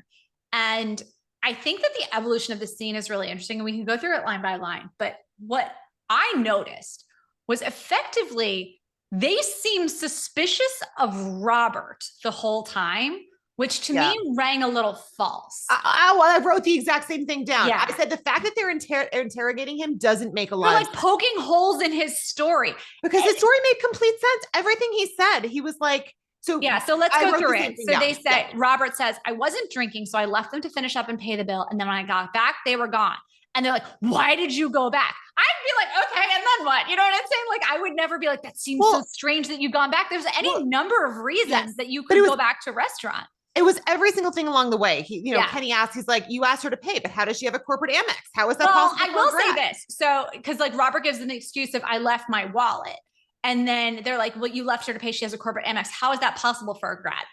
And I think that the evolution of the scene is really interesting and we can go through it line by line. But what I noticed was effectively they seemed suspicious of Robert the whole time, which to me rang a little false. I wrote the exact same thing down. I said the fact that they're interrogating him doesn't make a lot of sense. Poking holes in his story. Because his story made complete sense. Everything he said, he was like, so let's go through it. So they say, Robert says, I wasn't drinking, so I left them to finish up and pay the bill. And then when I got back, they were gone. And they're like, why did you go back? I'd be like, okay, and then what? You know what I'm saying? Like, I would never be like, that seems so strange that you've gone back. There's any number of reasons that you could go back to restaurant. It was every single thing along the way. Kenny asked, he's like, you asked her to pay, but how does she have a corporate Amex? How is that possible? I will say this. So, because like Robert gives an excuse of I left my wallet. And then they're like, well, you left her to pay. She has a corporate Amex. How is that possible for a grad?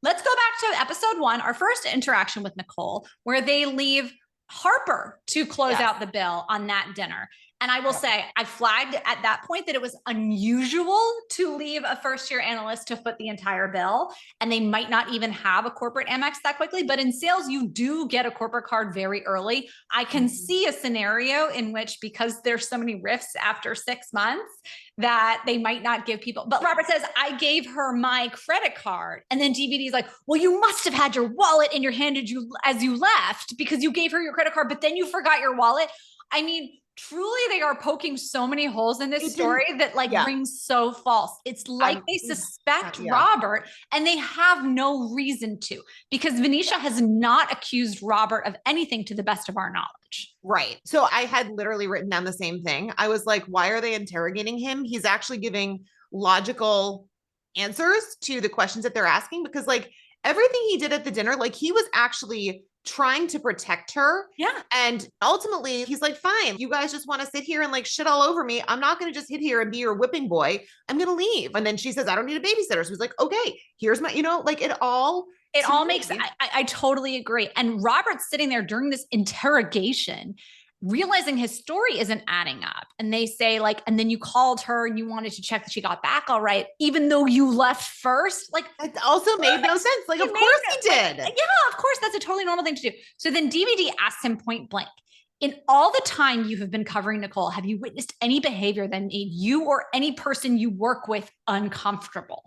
Let's go back to episode 1, our first interaction with Nicole, where they leave Harper to close out the bill on that dinner. And I will say, I flagged at that point that it was unusual to leave a first-year analyst to foot the entire bill, and they might not even have a corporate Amex that quickly. But in sales, you do get a corporate card very early. I can see a scenario in which, because there's so many rifts after 6 months, that they might not give people. But Robert says, I gave her my credit card. And then DVD's like, well, you must have had your wallet in your hand as you left because you gave her your credit card, but then you forgot your wallet. I mean, truly, they are poking so many holes in this story that rings so false. It's like they suspect Robert and they have no reason to, because Venetia has not accused Robert of anything to the best of our knowledge. Right. So I had literally written down the same thing. I was like, why are they interrogating him? He's actually giving logical answers to the questions that they're asking, because like everything he did at the dinner, like he was actually trying to protect her. Yeah. And ultimately he's like, fine, you guys just want to sit here and like shit all over me. I'm not going to just sit here and be your whipping boy. I'm going to leave. And then she says, I don't need a babysitter. So he's like, okay, here's my, like it all makes, I totally agree. And Robert's sitting there during this interrogation, realizing his story isn't adding up. And they say like, and then you called her and you wanted to check that she got back all right, even though you left first. Like, it also made no sense. Like, of course he did. Yeah, of course. That's a totally normal thing to do. So then DVD asks him point blank, in all the time you have been covering Nicole, have you witnessed any behavior that made you or any person you work with uncomfortable?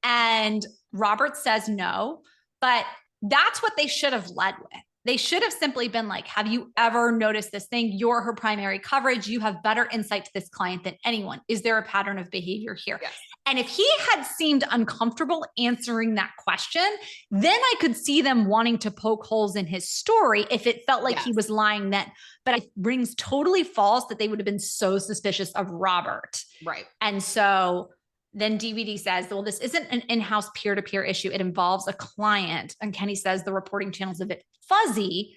And Robert says no, but that's what they should have led with. They should have simply been like, have you ever noticed this thing? You're her primary coverage. You have better insight to this client than anyone. Is there a pattern of behavior here? Yes. And if he had seemed uncomfortable answering that question, then I could see them wanting to poke holes in his story if it felt like he was lying then. But it rings totally false that they would have been so suspicious of Robert. Right. And so then DVD says, well, this isn't an in-house peer-to-peer issue. It involves a client. And Kenny says the reporting channel's a bit fuzzy,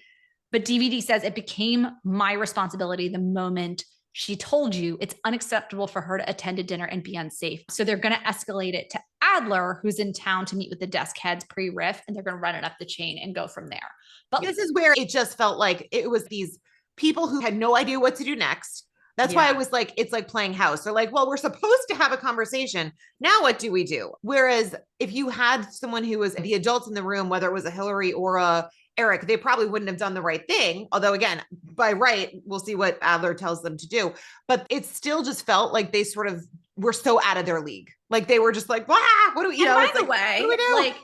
but DVD says it became my responsibility the moment she told you it's unacceptable for her to attend a dinner and be unsafe. So they're going to escalate it to Adler, who's in town to meet with the desk heads pre-riff, and they're going to run it up the chain and go from there. But this is where it just felt like it was these people who had no idea what to do next. That's why I was like, it's like playing house. They're like, well, we're supposed to have a conversation. Now what do we do? Whereas if you had someone who was the adults in the room, whether it was a Hillary or a Eric, they probably wouldn't have done the right thing. Although again, by right, we'll see what Adler tells them to do. But it still just felt like they sort of were so out of their league. Like they were just like, wow, what do we, by the way, what do we do? Like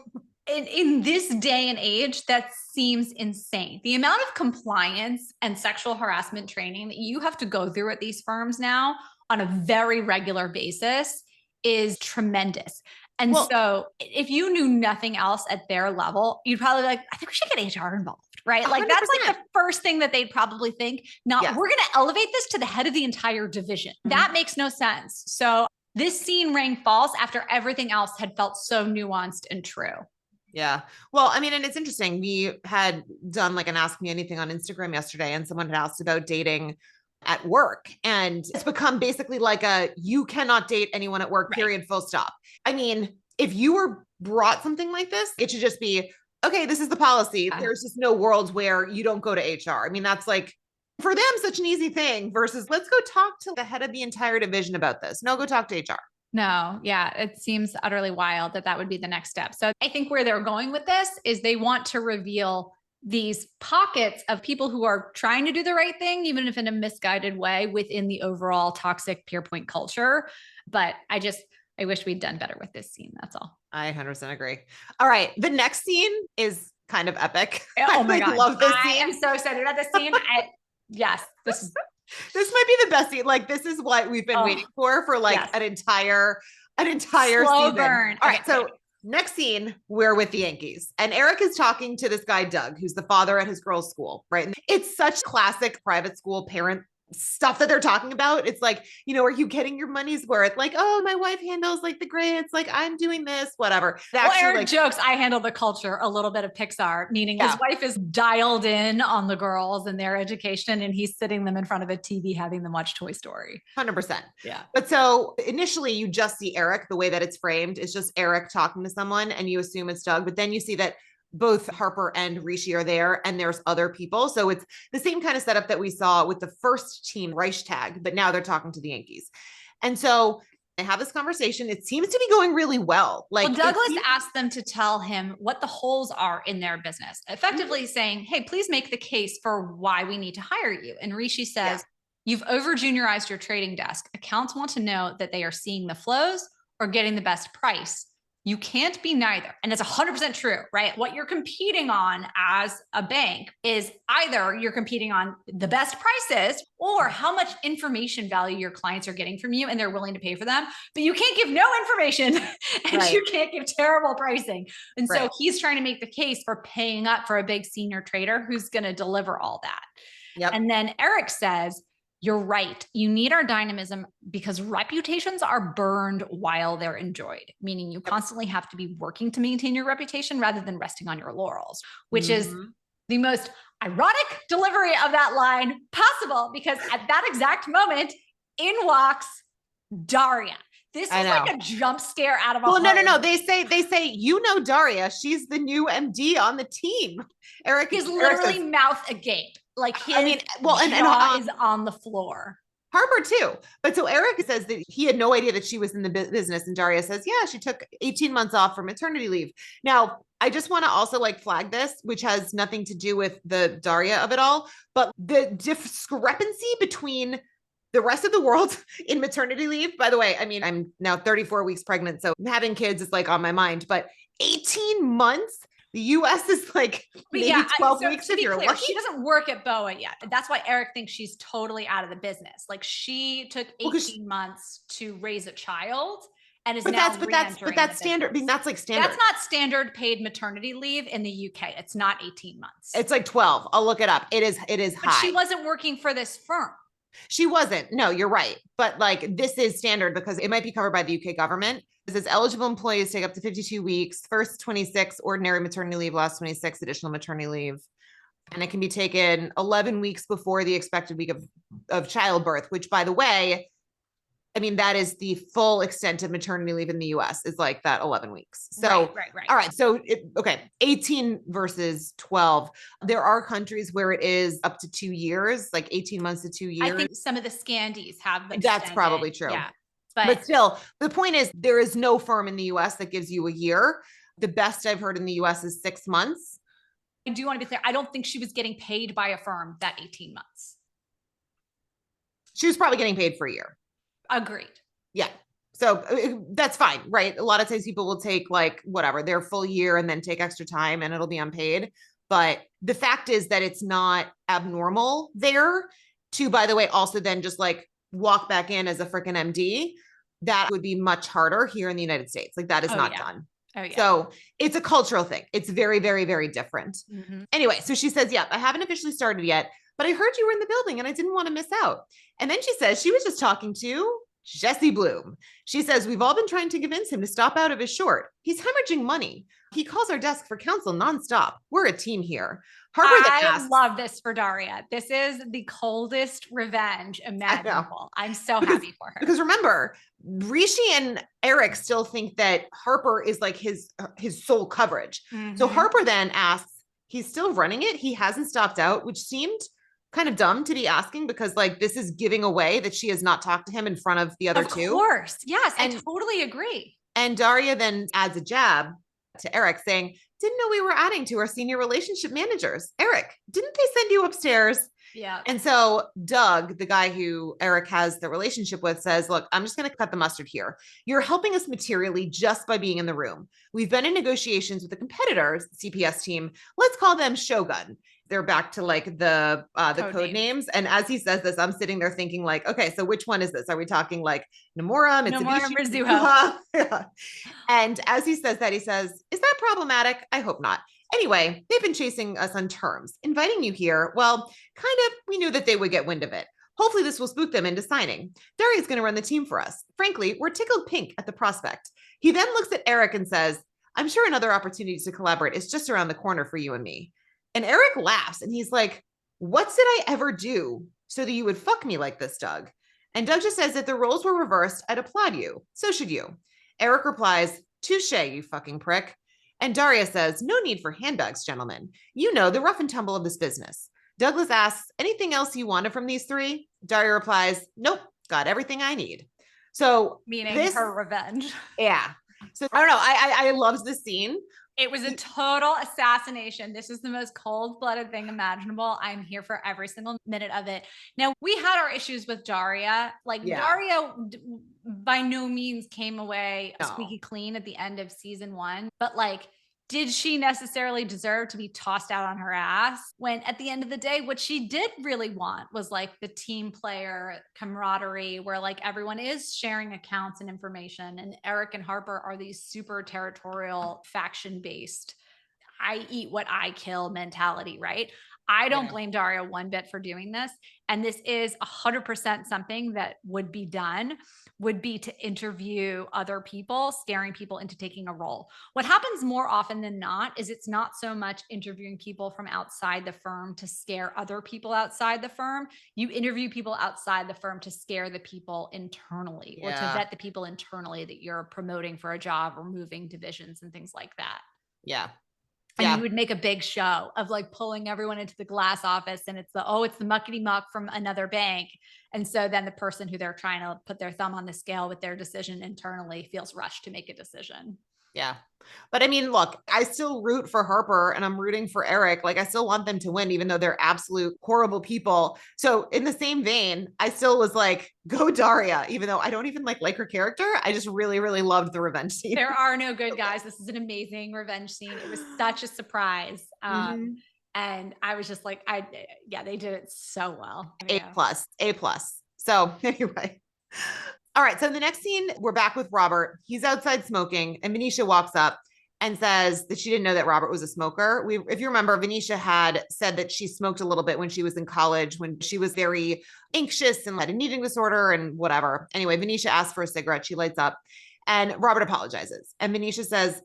in this day and age, that seems insane. The amount of compliance and sexual harassment training that you have to go through at these firms now on a very regular basis is tremendous. And so if you knew nothing else at their level, you'd probably be like, I think we should get HR involved, right? 100%. Like that's like the first thing that they'd probably think. Now we're going to elevate this to the head of the entire division. That makes no sense. So this scene rang false after everything else had felt so nuanced and true. Yeah. Well, I mean, and it's interesting. We had done like an Ask Me Anything on Instagram yesterday, and someone had asked about dating at work. And it's become basically like you cannot date anyone at work, period, full stop. I mean, if you were brought something like this, it should just be, okay, this is the policy. There's just no world where you don't go to HR. I mean, that's like, for them, such an easy thing versus let's go talk to the head of the entire division about this. No, go talk to HR. No, yeah, it seems utterly wild that would be the next step. So I think where they're going with this is they want to reveal these pockets of people who are trying to do the right thing, even if in a misguided way within the overall toxic peer point culture. But I wish we'd done better with this scene. That's all. I 100% agree. All right. The next scene is kind of epic. Oh my God. I love this scene. I am so excited about this scene. Yes, this might be the best scene. Like, this is what we've been waiting for like an entire slow season. burn. All right. So Next scene, we're with the Yankees. And Eric is talking to this guy, Doug, who's the father at his girls' school, right? And it's such classic private school parent stuff that they're talking about. It's like, are you getting your money's worth? Like, oh, my wife handles like the grades, like I'm doing this, whatever. Well, Eric jokes, I handle the culture, a little bit of Pixar, meaning his wife is dialed in on the girls and their education, and he's sitting them in front of a TV having them watch Toy Story. 100%. Yeah. But so initially you just see Eric, the way that it's framed is just Eric talking to someone and you assume it's Doug, but then you see that both Harper and Rishi are there and there's other people. So it's the same kind of setup that we saw with the first team Reichstag, but now they're talking to the Yankees. And so they have this conversation. It seems to be going really well. Like Douglas asked them to tell him what the holes are in their business, effectively saying, hey, please make the case for why we need to hire you. And Rishi says, you've over juniorized your trading desk. Accounts want to know that they are seeing the flows or getting the best price. You can't be neither. And it's 100% true, right? What you're competing on as a bank is either you're competing on the best prices or how much information value your clients are getting from you and they're willing to pay for them. But you can't give no information and you can't give terrible pricing. And so he's trying to make the case for paying up for a big senior trader who's going to deliver all that. Yep. And then Eric says, you're right. You need our dynamism because reputations are burned while they're enjoyed, meaning you constantly have to be working to maintain your reputation rather than resting on your laurels, which is the most ironic delivery of that line possible because at that exact moment, in walks Daria. This is like a jump scare out of a Well, no. They say, Daria, she's the new MD on the team. Eric is literally mouth agape. Like his jaw is on the floor. Harper too. But so Eric says that he had no idea that she was in the business. And Daria says, yeah, she took 18 months off for maternity leave. Now, I just want to also flag this, which has nothing to do with the Daria of it all, but the discrepancy between the rest of the world in maternity leave. By the way, I mean, I'm now 34 weeks pregnant, so having kids is on my mind, but 18 months, the US is maybe 12 weeks if you're lucky. She doesn't work at BOA yet. That's why Eric thinks she's totally out of the business. She took 18 months to raise a child and is now but that's standard. I mean, that's standard. That's not standard paid maternity leave in the UK. It's not 18 months. It's 12. I'll look it up. It is high. But she wasn't working for this firm. She wasn't. No, you're right. But this is standard because it might be covered by the UK government. It says eligible employees take up to 52 weeks, first 26 ordinary maternity leave, last 26 additional maternity leave. And it can be taken 11 weeks before the expected week of childbirth, which by the way, I mean, that is the full extent of maternity leave in the US is that 11 weeks. So, right. All right. So 18 versus 12. There are countries where it is up to 2 years, 18 months to 2 years. I think some of the Scandies have them. That's probably true. Yeah. But still, the point is there is no firm in the US that gives you a year. The best I've heard in the US is 6 months. I do want to be clear. I don't think she was getting paid by a firm that 18 months. She was probably getting paid for a year. Agreed. Yeah. So that's fine, right? A lot of times people will take their full year and then take extra time and it'll be unpaid. But the fact is that it's not abnormal there to, by the way, also then just walk back in as a freaking MD. That would be much harder here in the United States. That is not done. Oh, yeah. So it's a cultural thing. It's very, very, very different. Mm-hmm. Anyway, so she says, I haven't officially started yet, but I heard you were in the building and I didn't want to miss out. And then she says she was just talking to Jesse Bloom. She says, we've all been trying to convince him to stop out of his short. He's hemorrhaging money. He calls our desk for counsel nonstop. We're a team here. Harper I love this for Daria. This is the coldest revenge imaginable. I'm so happy for her. Because remember, Rishi and Eric still think that Harper is his sole coverage. Mm-hmm. So Harper then asks, he's still running it. He hasn't stopped out, which seemed kind of dumb to be asking because this is giving away that she has not talked to him in front of the other two. Of course. Yes. I totally agree. And Daria then adds a jab to Eric saying, didn't know we were adding to our senior relationship managers. Eric, didn't they send you upstairs? Yeah. And so Doug, the guy who Eric has the relationship with, says, look, I'm just going to cut the mustard here. You're helping us materially just by being in the room. We've been in negotiations with the competitors, CPS team. Let's call them Shogun. they're back to like the code names. And as he says this, I'm sitting there thinking like, okay, so which one is this? Are we talking like Nomura, Mitsubishi, Mizuho? Yeah. And as he says that, he says, is that problematic? I hope not. Anyway, they've been chasing us on terms. Inviting you here, well, kind of, we knew that they would get wind of it. Hopefully this will spook them into signing. Daria's going to run the team for us. Frankly, we're tickled pink at the prospect. He then looks at Eric and says, I'm sure another opportunity to collaborate is just around the corner for you and me. And Eric laughs and he's like, what did I ever do so that you would fuck me like this, Doug? And Doug just says, if the roles were reversed, I'd applaud you. So should you. Eric replies, touche, you fucking prick. And Daria says, no need for handbags, gentlemen. You know the rough and tumble of this business. Douglas asks, anything else you wanted from these three? Daria replies, nope, got everything I need. So meaning her revenge. Yeah. So I don't know. I loved the scene. It was a total assassination. This is the most cold-blooded thing imaginable. I'm here for every single minute of it. Now, we had our issues with Daria. Like, Daria by no means came away squeaky clean at the end of season 1. But like, did she necessarily deserve to be tossed out on her ass when at the end of the day, what she did really want was like the team player camaraderie where like everyone is sharing accounts and information. And Eric and Harper are these super territorial faction based, I eat what I kill mentality, right? I don't blame Daria one bit for doing this. And this is 100% something that would be done, would be to interview other people, scaring people into taking a role. What happens more often than not is it's not so much interviewing people from outside the firm to scare other people outside the firm. You interview people outside the firm to scare the people internally or to vet the people internally that you're promoting for a job or moving divisions and things like that. Yeah. And you would make a big show of like pulling everyone into the glass office and it's the muckety muck from another bank. And so then the person who they're trying to put their thumb on the scale with their decision internally feels rushed to make a decision. Yeah. But I mean, look, I still root for Harper and I'm rooting for Eric. Like I still want them to win, even though they're absolute horrible people. So in the same vein, I still was like, go Daria, even though I don't even like her character. I just really, really loved the revenge scene. There are no good guys. This is an amazing revenge scene. It was such a surprise. And I was just like, they did it so well. A+. So anyway. All right. So in the next scene, we're back with Robert. He's outside smoking and Venetia walks up and says that she didn't know that Robert was a smoker. If you remember, Venetia had said that she smoked a little bit when she was in college, when she was very anxious and had an eating disorder and whatever. Anyway, Venetia asks for a cigarette. She lights up and Robert apologizes. And Venetia says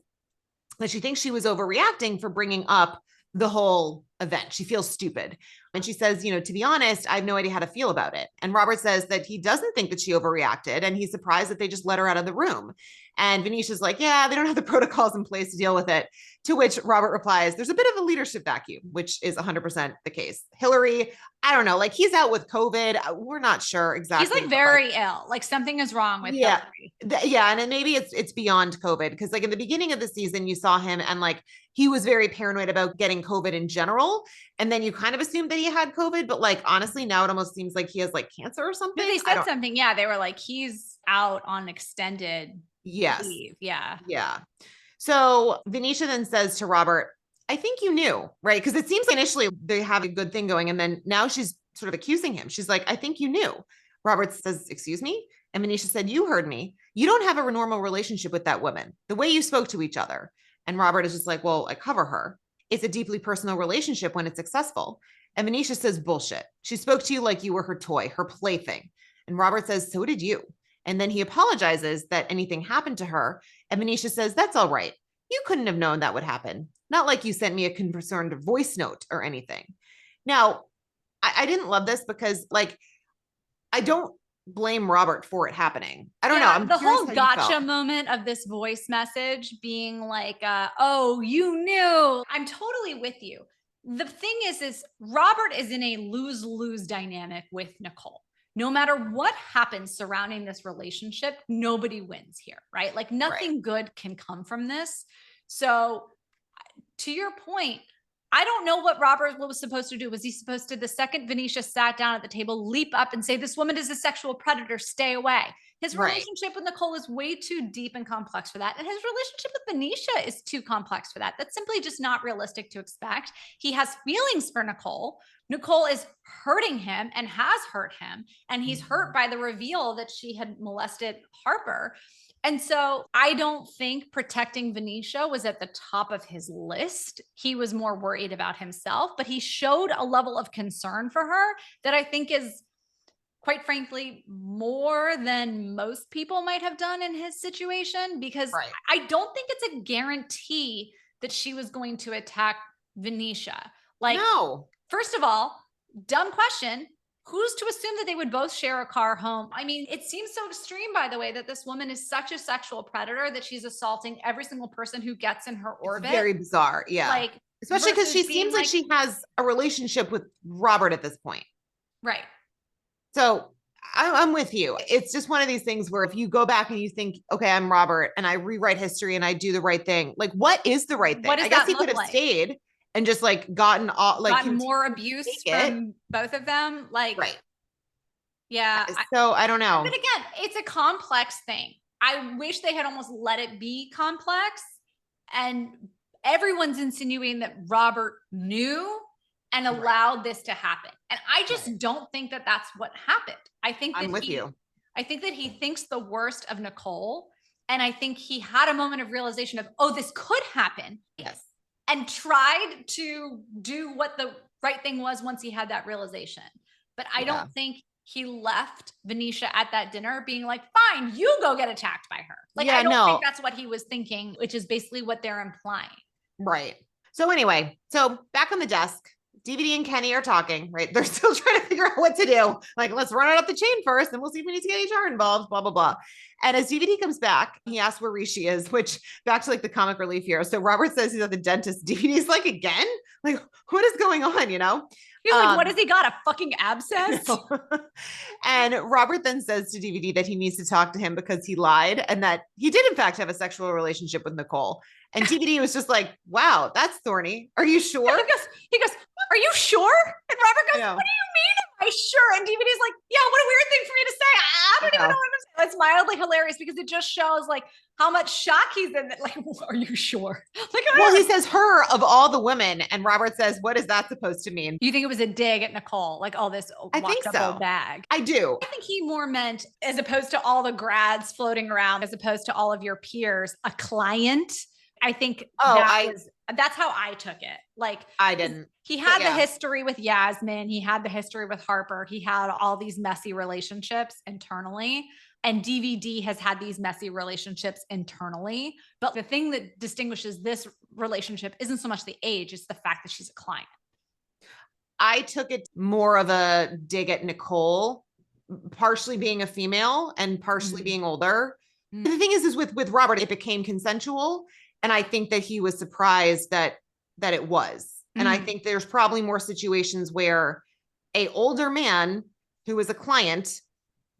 that she thinks she was overreacting for bringing up the whole event. She feels stupid. And she says, to be honest, I have no idea how to feel about it. And Robert says that he doesn't think that she overreacted. And he's surprised that they just let her out of the room. And Venetia's like, yeah, they don't have the protocols in place to deal with it. To which Robert replies, there's a bit of a leadership vacuum, which is 100% the case. Hillary, I don't know, like he's out with COVID. We're not sure exactly. He's like very ill. Like something is wrong with Hillary. And then maybe it's beyond COVID. Because like in the beginning of the season, you saw him and like he was very paranoid about getting COVID in general. And then you kind of assumed that he had COVID. But like, honestly, now it almost seems like he has like cancer or something. But they said something. Yeah. They were like, he's out on extended leave. Yeah. So Venetia then says to Robert, I think you knew, right? Because it seems like initially they have a good thing going. And then now she's sort of accusing him. She's like, I think you knew. Robert says, excuse me? And Venetia said, you heard me. You don't have a normal relationship with that woman, the way you spoke to each other. And Robert is just like, well, I cover her. It's a deeply personal relationship when it's successful. And Venetia says, bullshit. She spoke to you like you were her toy, her plaything. And Robert says, so did you. And then he apologizes that anything happened to her. And Venetia says, that's all right. You couldn't have known that would happen. Not like you sent me a concerned voice note or anything. Now, I didn't love this because like, I don't blame Robert for it happening. I don't know. I'm the whole gotcha moment of this voice message being like, oh, you knew. I'm totally with you. The thing is Robert is in a lose-lose dynamic with Nicole. No matter what happens surrounding this relationship, nobody wins here, right? Like nothing good can come from this. So to your point, I don't know what Robert was supposed to do. Was he supposed to, the second Venetia sat down at the table, leap up and say, this woman is a sexual predator, stay away? His relationship with Nicole is way too deep and complex for that. And his relationship with Venetia is too complex for that. That's simply just not realistic to expect. He has feelings for Nicole. Nicole is hurting him and has hurt him. And he's hurt by the reveal that she had molested Harper. And so I don't think protecting Venetia was at the top of his list. He was more worried about himself, but he showed a level of concern for her that I think is, quite frankly, more than most people might have done in his situation, because I don't think it's a guarantee that she was going to attack Venetia. Like, no. First of all, dumb question. Who's to assume that they would both share a car home? I mean, it seems so extreme, by the way, that this woman is such a sexual predator that she's assaulting every single person who gets in her orbit. It's very bizarre. Yeah. Like, especially because she seems like she has a relationship with Robert at this point. Right. So I'm with you. It's just one of these things where if you go back and you think, okay, I'm Robert and I rewrite history and I do the right thing, like, what is the right thing? I guess he could have stayed and just like gotten more abuse from both of them. Like, yeah. So I don't know. But again, it's a complex thing. I wish they had almost let it be complex. And everyone's insinuating that Robert knew and allowed this to happen. And I just don't think that that's what happened. I think that I think that he thinks the worst of Nicole. And I think he had a moment of realization of, oh, this could happen. Yes. And tried to do what the right thing was once he had that realization. But I don't think he left Venetia at that dinner being like, fine, you go get attacked by her. Like, I don't think that's what he was thinking, which is basically what they're implying. Right. So anyway, back on the desk, DVD and Kenny are talking, right? They're still trying to figure out what to do. Like, let's run it up the chain first and we'll see if we need to get HR involved, blah, blah, blah. And as DVD comes back, he asks where Rishi is, which back to like the comic relief here. So Robert says he's at the dentist. DVD's like, again? Like, what is going on, you know? He's like, what has he got? A fucking abscess? And Robert then says to DVD that he needs to talk to him because he lied and that he did in fact have a sexual relationship with Nicole. And DVD was just like, wow, that's thorny. Are you sure? He goes, are you sure? And Robert goes, what do you mean? Am I sure? And DVD's like, yeah, what a weird thing for me to say. I don't even know what I'm saying. It's mildly hilarious because it just shows like how much shock he's in. That, like, are you sure? Like, well, he says her of all the women, and Robert says, what is that supposed to mean? You think it was a dig at Nicole, like all this locked up old bag? I do. I think he more meant, as opposed to all the grads floating around, as opposed to all of your peers, a client. I think that's how I took it. Like, I didn't. He had the history with Yasmin. He had the history with Harper. He had all these messy relationships internally. And DVD has had these messy relationships internally. But the thing that distinguishes this relationship isn't so much the age, it's the fact that she's a client. I took it more of a dig at Nicole, partially being a female and partially being older. Mm-hmm. The thing is with Robert, it became consensual. And I think that he was surprised that it was. And I think there's probably more situations where a older man who is a client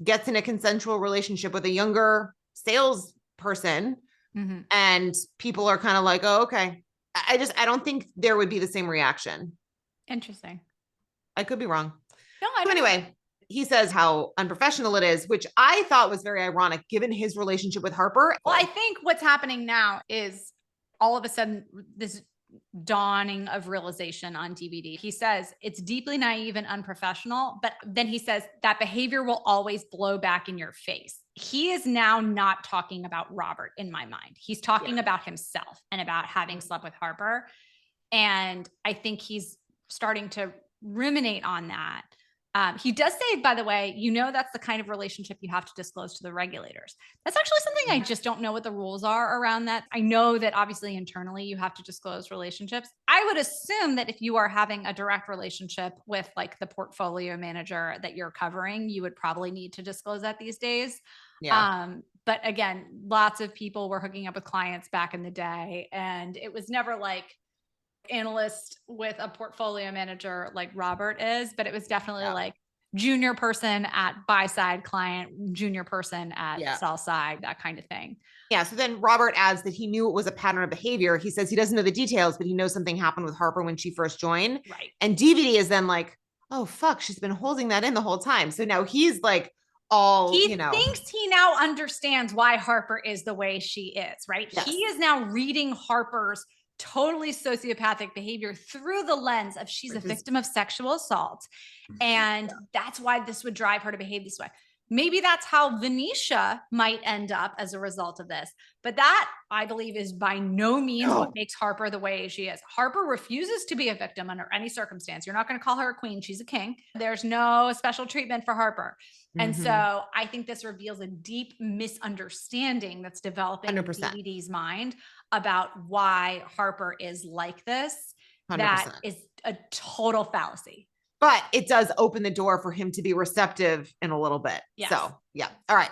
gets in a consensual relationship with a younger salesperson and people are kind of like, oh, okay. I don't think there would be the same reaction. Interesting. I could be wrong. No, I don't. Anyway, he says how unprofessional it is, which I thought was very ironic given his relationship with Harper. Well, I think what's happening now is all of a sudden this dawning of realization on DVD. He says it's deeply naive and unprofessional, but then he says that behavior will always blow back in your face. He is now not talking about Robert in my mind. He's talking about himself and about having slept with Harper. And I think he's starting to ruminate on that. He does say, by the way, that's the kind of relationship you have to disclose to the regulators. That's actually something I just don't know what the rules are around that. I know that obviously internally you have to disclose relationships. I would assume that if you are having a direct relationship with like the portfolio manager that you're covering, you would probably need to disclose that these days. Yeah. But again, lots of people were hooking up with clients back in the day, and it was never like analyst with a portfolio manager like Robert is, but it was definitely like junior person at buy side, client, junior person at sell side, that kind of thing. Yeah. So then Robert adds that he knew it was a pattern of behavior. He says he doesn't know the details, but he knows something happened with Harper when she first joined. Right. And DVD is then like, oh, fuck, she's been holding that in the whole time. So now he's like, all, he thinks he now understands why Harper is the way she is, right? Yes. He is now reading Harper's totally sociopathic behavior through the lens of she's a victim of sexual assault. And that's why this would drive her to behave this way. Maybe that's how Venetia might end up as a result of this. But that, I believe, is by no means what makes Harper the way she is. Harper refuses to be a victim under any circumstance. You're not going to call her a queen. She's a king. There's no special treatment for Harper. And so I think this reveals a deep misunderstanding that's developing 100%. In DVD's mind about why Harper is like this. 100%. That is a total fallacy. But it does open the door for him to be receptive in a little bit. Yes. So, yeah. All right.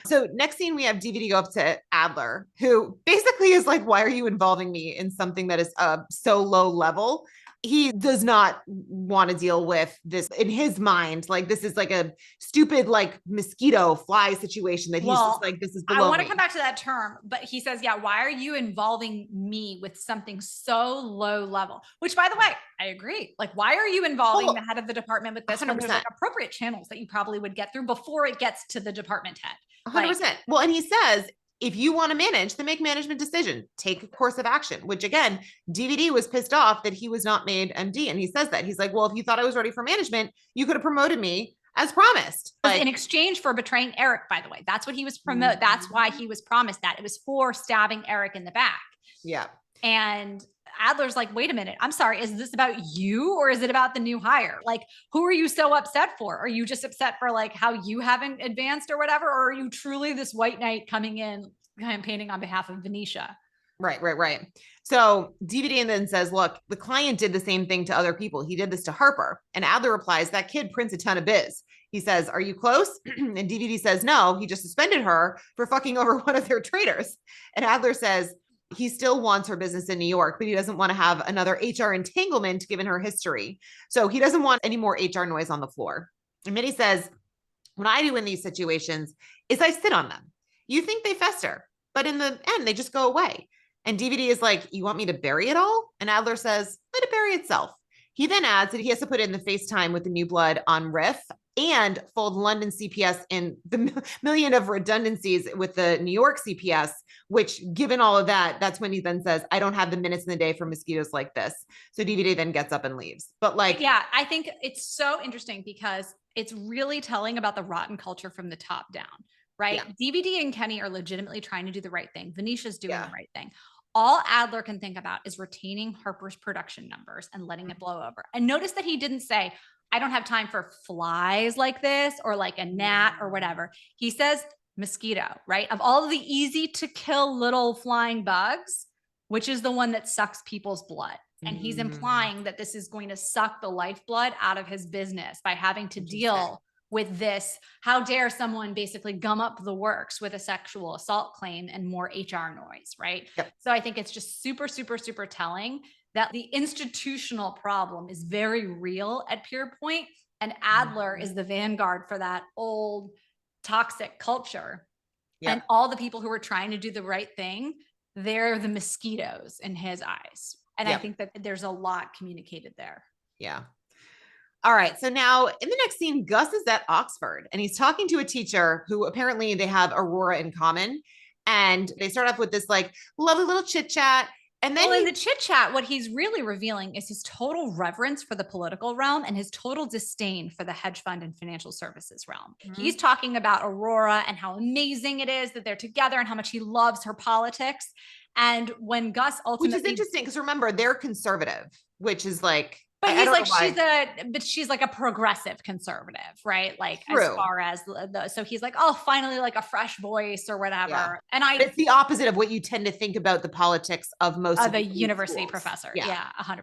So next scene, we have DVD go up to Adler, who basically is like, why are you involving me in something that is so low level? He does not want to deal with this in his mind. Like, this is like a stupid, like, mosquito fly situation that he's just like, this is below I want to me. come back to that term, but he says, yeah, why are you involving me with something so low level? Which, by the way, I agree. Like, why are you involving the head of the department with this 100%. When there's like appropriate channels that you probably would get through before it gets to the department head? 100%. Like, well, and he says, if you want to manage, then make management decision, take a course of action, which again, DVD was pissed off that he was not made MD. And he says that he's like, well, if you thought I was ready for management, you could have promoted me as promised. Like, in exchange for betraying Eric, by the way, that's what he was promoted. That's why he was promised that. It was for stabbing Eric in the back. Yeah. And Adler's like, wait a minute. I'm sorry. Is this about you or is it about the new hire? Like, who are you so upset for? Are you just upset for like how you haven't advanced or whatever? Or are you truly this white knight coming in campaigning on behalf of Venetia? Right. So DVD then says, look, the client did the same thing to other people. He did this to Harper. And Adler replies, that kid prints a ton of biz. He says, are you close? And DVD says, no, he just suspended her for fucking over one of their traders. And Adler says, he still wants her business in New York, but he doesn't want to have another HR entanglement given her history. So he doesn't want any more HR noise on the floor. And Mitty says, what I do in these situations is I sit on them. You think they fester, but in the end, they just go away. And DVD is like, you want me to bury it all? And Adler says, let it bury itself. He then adds that he has to put in the FaceTime with the new blood on Riff and fold London CPS in the million of redundancies with the New York CPS, which given all of that, that's when he then says, I don't have the minutes in the day for mosquitoes like this. So DVD then gets up and leaves. But like, yeah, I think it's so interesting because it's really telling about the rotten culture from the top down, right? Yeah. DVD and Kenny are legitimately trying to do the right thing. Venetia's doing the right thing. All Adler can think about is retaining Harper's production numbers and letting it blow over. And notice that he didn't say, I don't have time for flies like this or like a gnat or whatever. He says mosquito, right? Of all of the easy to kill little flying bugs, which is the one that sucks people's blood. And he's implying that this is going to suck the lifeblood out of his business by having to deal with this. How dare someone basically gum up the works with a sexual assault claim and more HR noise, right? Yep. So I think it's just super, super, super telling that the institutional problem is very real at Pure Point, and Adler is the vanguard for that old toxic culture. Yep. And all the people who are trying to do the right thing, they're the mosquitoes in his eyes. And I think that there's a lot communicated there. Yeah. All right. So now in the next scene, Gus is at Oxford and he's talking to a teacher who apparently they have Aurora in common. And they start off with this like lovely little chit chat. And then in the chit chat, what he's really revealing is his total reverence for the political realm and his total disdain for the hedge fund and financial services realm. He's talking about Aurora and how amazing it is that they're together and how much he loves her politics. And when Gus ultimately, which is interesting because remember they're conservative, which is like, but he's like, she's like a progressive conservative, right? Like as far as so he's like, oh, finally like a fresh voice or whatever. Yeah. And it's the opposite of what you tend to think about the politics of most of the university professor. Yeah, 100%.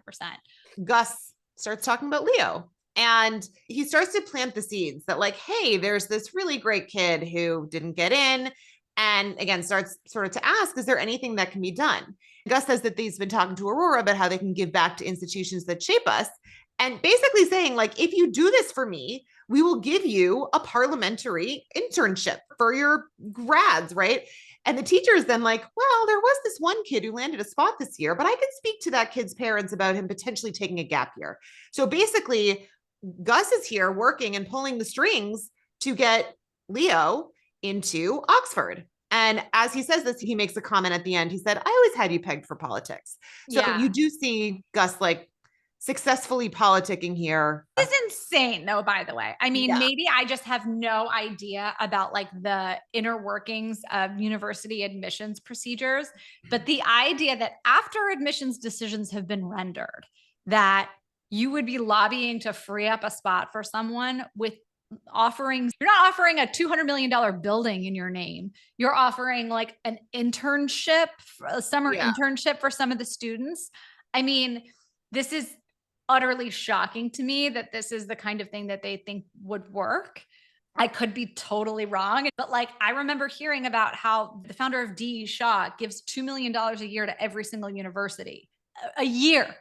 Gus starts talking about Leo and he starts to plant the seeds that like, hey, there's this really great kid who didn't get in. And again, starts sort of to ask, is there anything that can be done? Gus says that he's been talking to Aurora about how they can give back to institutions that shape us. And basically saying, like, if you do this for me, we will give you a parliamentary internship for your grads, right? And the teacher is then like, well, there was this one kid who landed a spot this year, but I can speak to that kid's parents about him potentially taking a gap year. So basically, Gus is here working and pulling the strings to get Leo into Oxford. And as he says this, he makes a comment at the end. He said, I always had you pegged for politics. So you do see Gus like successfully politicking here. This is insane though, by the way. I mean, maybe I just have no idea about like the inner workings of university admissions procedures, but the idea that after admissions decisions have been rendered, that you would be lobbying to free up a spot for someone with offerings. You're not offering a $200 million building in your name. You're offering like an internship, a summer internship for some of the students. I mean, this is utterly shocking to me that this is the kind of thing that they think would work. I could be totally wrong, but like I remember hearing about how the founder of D.E. Shaw gives $2 million a year to every single university, a year,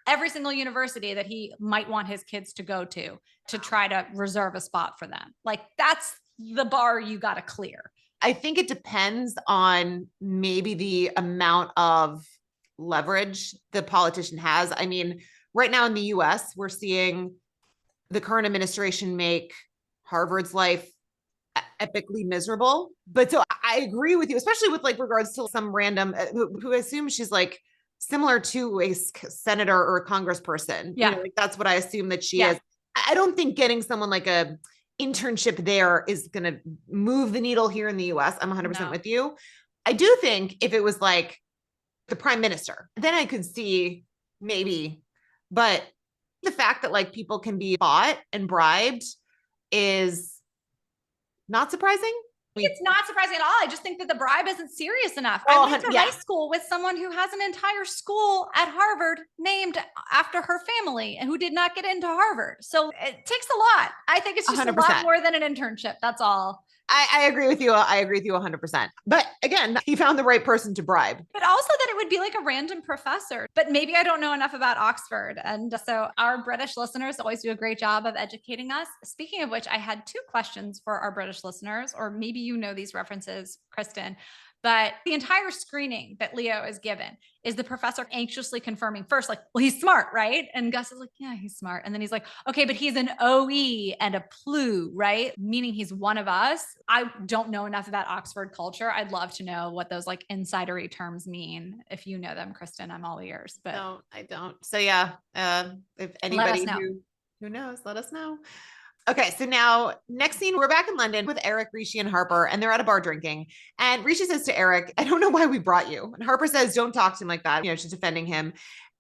every single university that he might want his kids to go to try to reserve a spot for them. Like that's the bar you got to clear. I think it depends on maybe the amount of leverage the politician has. I mean, right now in the US, we're seeing the current administration make Harvard's life epically miserable. But so I agree with you, especially with like regards to some random who assumes she's like similar to a senator or a congressperson. Yeah. You know, like that's what I assume that she is. I don't think getting someone like a internship there is going to move the needle here in the US. I'm 100% with you. I do think if it was like the prime minister, then I could see maybe, but the fact that like people can be bought and bribed is not surprising. It's not surprising at all. I just think that the bribe isn't serious enough. I went to high school with someone who has an entire school at Harvard named after her family and who did not get into Harvard. So it takes a lot. I think it's just 100%. A lot more than an internship. That's all. I agree with you. I agree with you 100%. But again, he found the right person to bribe. But also that it would be like a random professor. But maybe I don't know enough about Oxford. And so our British listeners always do a great job of educating us. Speaking of which, I had 2 questions for our British listeners, or maybe you know these references, Kristen. But the entire screening that Leo is given is the professor anxiously confirming first, like, well, he's smart, right? And Gus is like, yeah, he's smart. And then he's like, okay, but he's an OE and a PLU, right? Meaning he's one of us. I don't know enough about Oxford culture. I'd love to know what those like insidery terms mean. If you know them, Kristen, I'm all ears. But no, I don't. So yeah, if anybody who knows, let us know. Okay, so now next scene, we're back in London with Eric, Rishi, and Harper, and they're at a bar drinking. And Rishi says to Eric, I don't know why we brought you. And Harper says, don't talk to him like that. You know, she's defending him.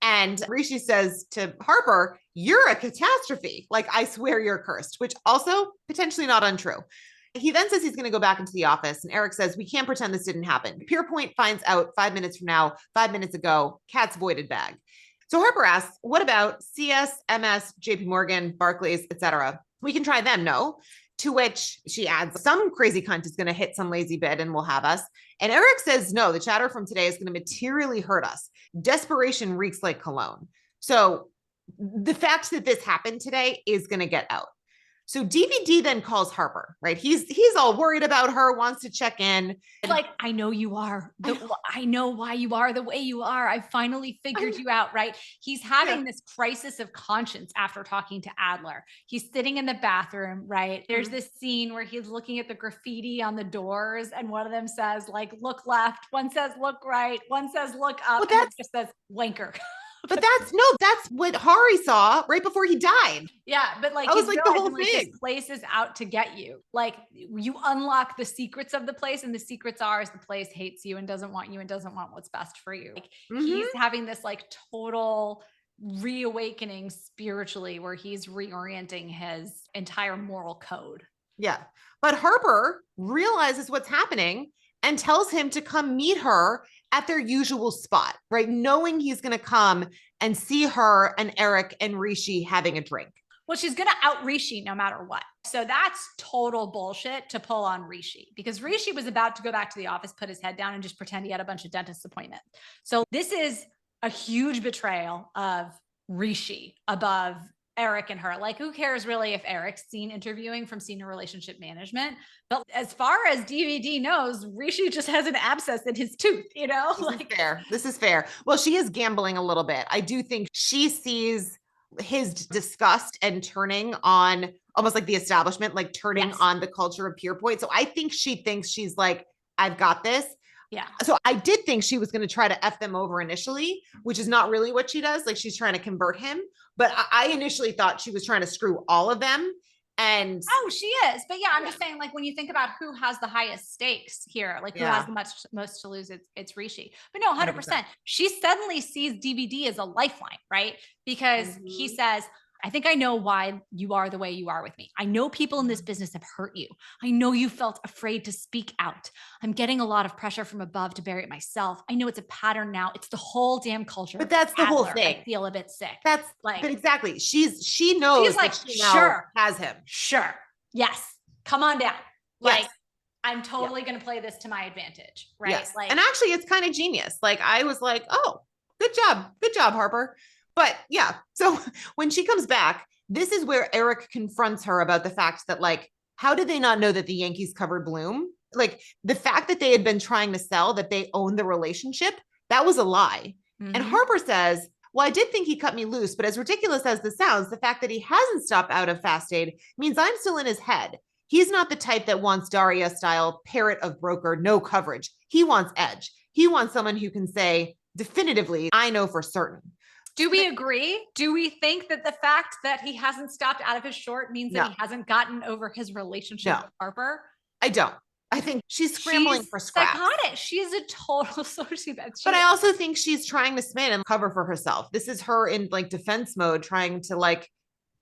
And Rishi says to Harper, you're a catastrophe. Like, I swear you're cursed, which also potentially not untrue. He then says he's going to go back into the office. And Eric says, we can't pretend this didn't happen. Pierpoint finds out 5 minutes from now, 5 minutes ago, Kat's voided bag. So Harper asks, what about CS, MS, JP Morgan, Barclays, etc.? We can try them, no? To which she adds, some crazy cunt is going to hit some lazy bid and will have us. And Eric says, no, the chatter from today is going to materially hurt us. Desperation reeks like cologne. So the fact that this happened today is going to get out. So DVD then calls Harper, right? He's all worried about her, wants to check in. Like, I know you are. I know why you are the way you are. I finally figured you out, right? He's having this crisis of conscience after talking to Adler. He's sitting in the bathroom, right? There's this scene where he's looking at the graffiti on the doors and one of them says like, look left. One says, look right. One says, look up. Well, and it just says wanker. But that's what Hari saw right before he died. Yeah, but like, I was like the whole like, thing. This place is out to get you. Like, you unlock the secrets of the place, and the secrets are is the place hates you and doesn't want you and doesn't want what's best for you. Like, he's having this like total reawakening spiritually, where he's reorienting his entire moral code. Yeah, but Harper realizes what's happening and tells him to come meet her at their usual spot, right? Knowing he's going to come and see her and Eric and Rishi having a drink. Well, she's going to out Rishi no matter what. So that's total bullshit to pull on Rishi, because Rishi was about to go back to the office, put his head down and just pretend he had a bunch of dentist appointments. So this is a huge betrayal of Rishi above Eric and her. Like, who cares really if Eric's seen interviewing from senior relationship management? But as far as DVD knows, Rishi just has an abscess in his tooth, you know? This is fair. This is fair. Well, she is gambling a little bit. I do think she sees his disgust and turning on almost like the establishment, like turning on the culture of Pure Point. So I think she thinks she's like, I've got this. Yeah. So I did think she was going to try to F them over initially, which is not really what she does. Like she's trying to convert him. But I initially thought she was trying to screw all of them. And she is. But yeah, I'm just saying, like, when you think about who has the highest stakes here, like who has the most to lose, it's Rishi. But no, 100%. She suddenly sees DVD as a lifeline, right? Because he says, I think I know why you are the way you are with me. I know people in this business have hurt you. I know you felt afraid to speak out. I'm getting a lot of pressure from above to bury it myself. I know it's a pattern now. It's the whole damn culture. But that's the whole thing. I feel a bit sick. That's like, but exactly. She knows she's like, that she now has him. Sure. Yes. Come on down. Like, I'm totally going to play this to my advantage. Right. Yes. Like, and actually it's kind of genius. Like I was like, oh, good job. Good job, Harper. But yeah, so when she comes back, this is where Eric confronts her about the fact that, like, how did they not know that the Yankees covered Bloom? Like the fact that they had been trying to sell that they own the relationship, that was a lie. And Harper says, well, I did think he cut me loose, but as ridiculous as this sounds, the fact that he hasn't stopped out of fast aid means I'm still in his head. He's not the type that wants Daria style parrot of broker, no coverage. He wants edge. He wants someone who can say definitively, I know for certain. Do we agree? Do we think that the fact that he hasn't stopped out of his short means that he hasn't gotten over his relationship with Harper? I don't. I think she's scrambling for scraps. Psychotic. She's a total sociopath. But I also think she's trying to spin and cover for herself. This is her in like defense mode, trying to like,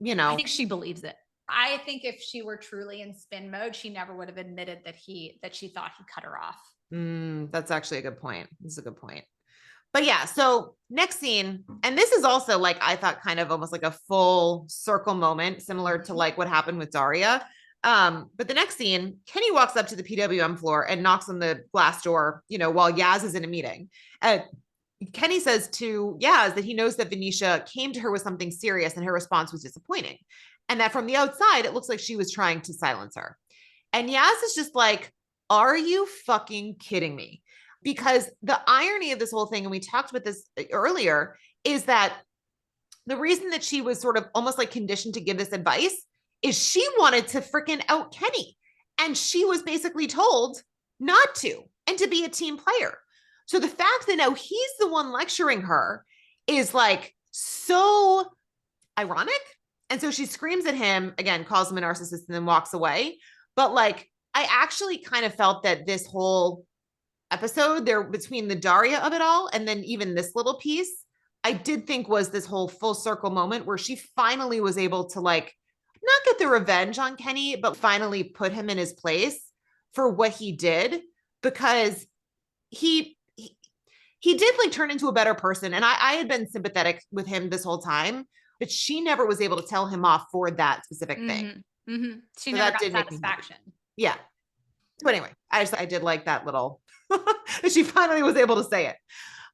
you know. I think she believes it. I think if she were truly in spin mode, she never would have admitted that she thought he cut her off. That's actually a good point. This is a good point. But yeah, so next scene, and this is also like, I thought kind of almost like a full circle moment, similar to like what happened with Daria. But the next scene, Kenny walks up to the PWM floor and knocks on the glass door, you know, while Yaz is in a meeting. Kenny says to Yaz that he knows that Venetia came to her with something serious and her response was disappointing. And that from the outside, it looks like she was trying to silence her. And Yaz is just like, are you fucking kidding me? Because the irony of this whole thing, and we talked about this earlier, is that the reason that she was sort of almost like conditioned to give this advice is she wanted to freaking out Kenny. And she was basically told not to, and to be a team player. So the fact that now he's the one lecturing her is like so ironic. And so she screams at him, again, calls him a narcissist, and then walks away. But like, I actually kind of felt that this whole episode there between the Daria of it all, and then even this little piece, I did think was this whole full circle moment where she finally was able to like, not get the revenge on Kenny, but finally put him in his place for what he did, because he did like turn into a better person. And I had been sympathetic with him this whole time, but she never was able to tell him off for that specific thing. She never got satisfaction. Yeah. But anyway, I did like that little, that she finally was able to say it.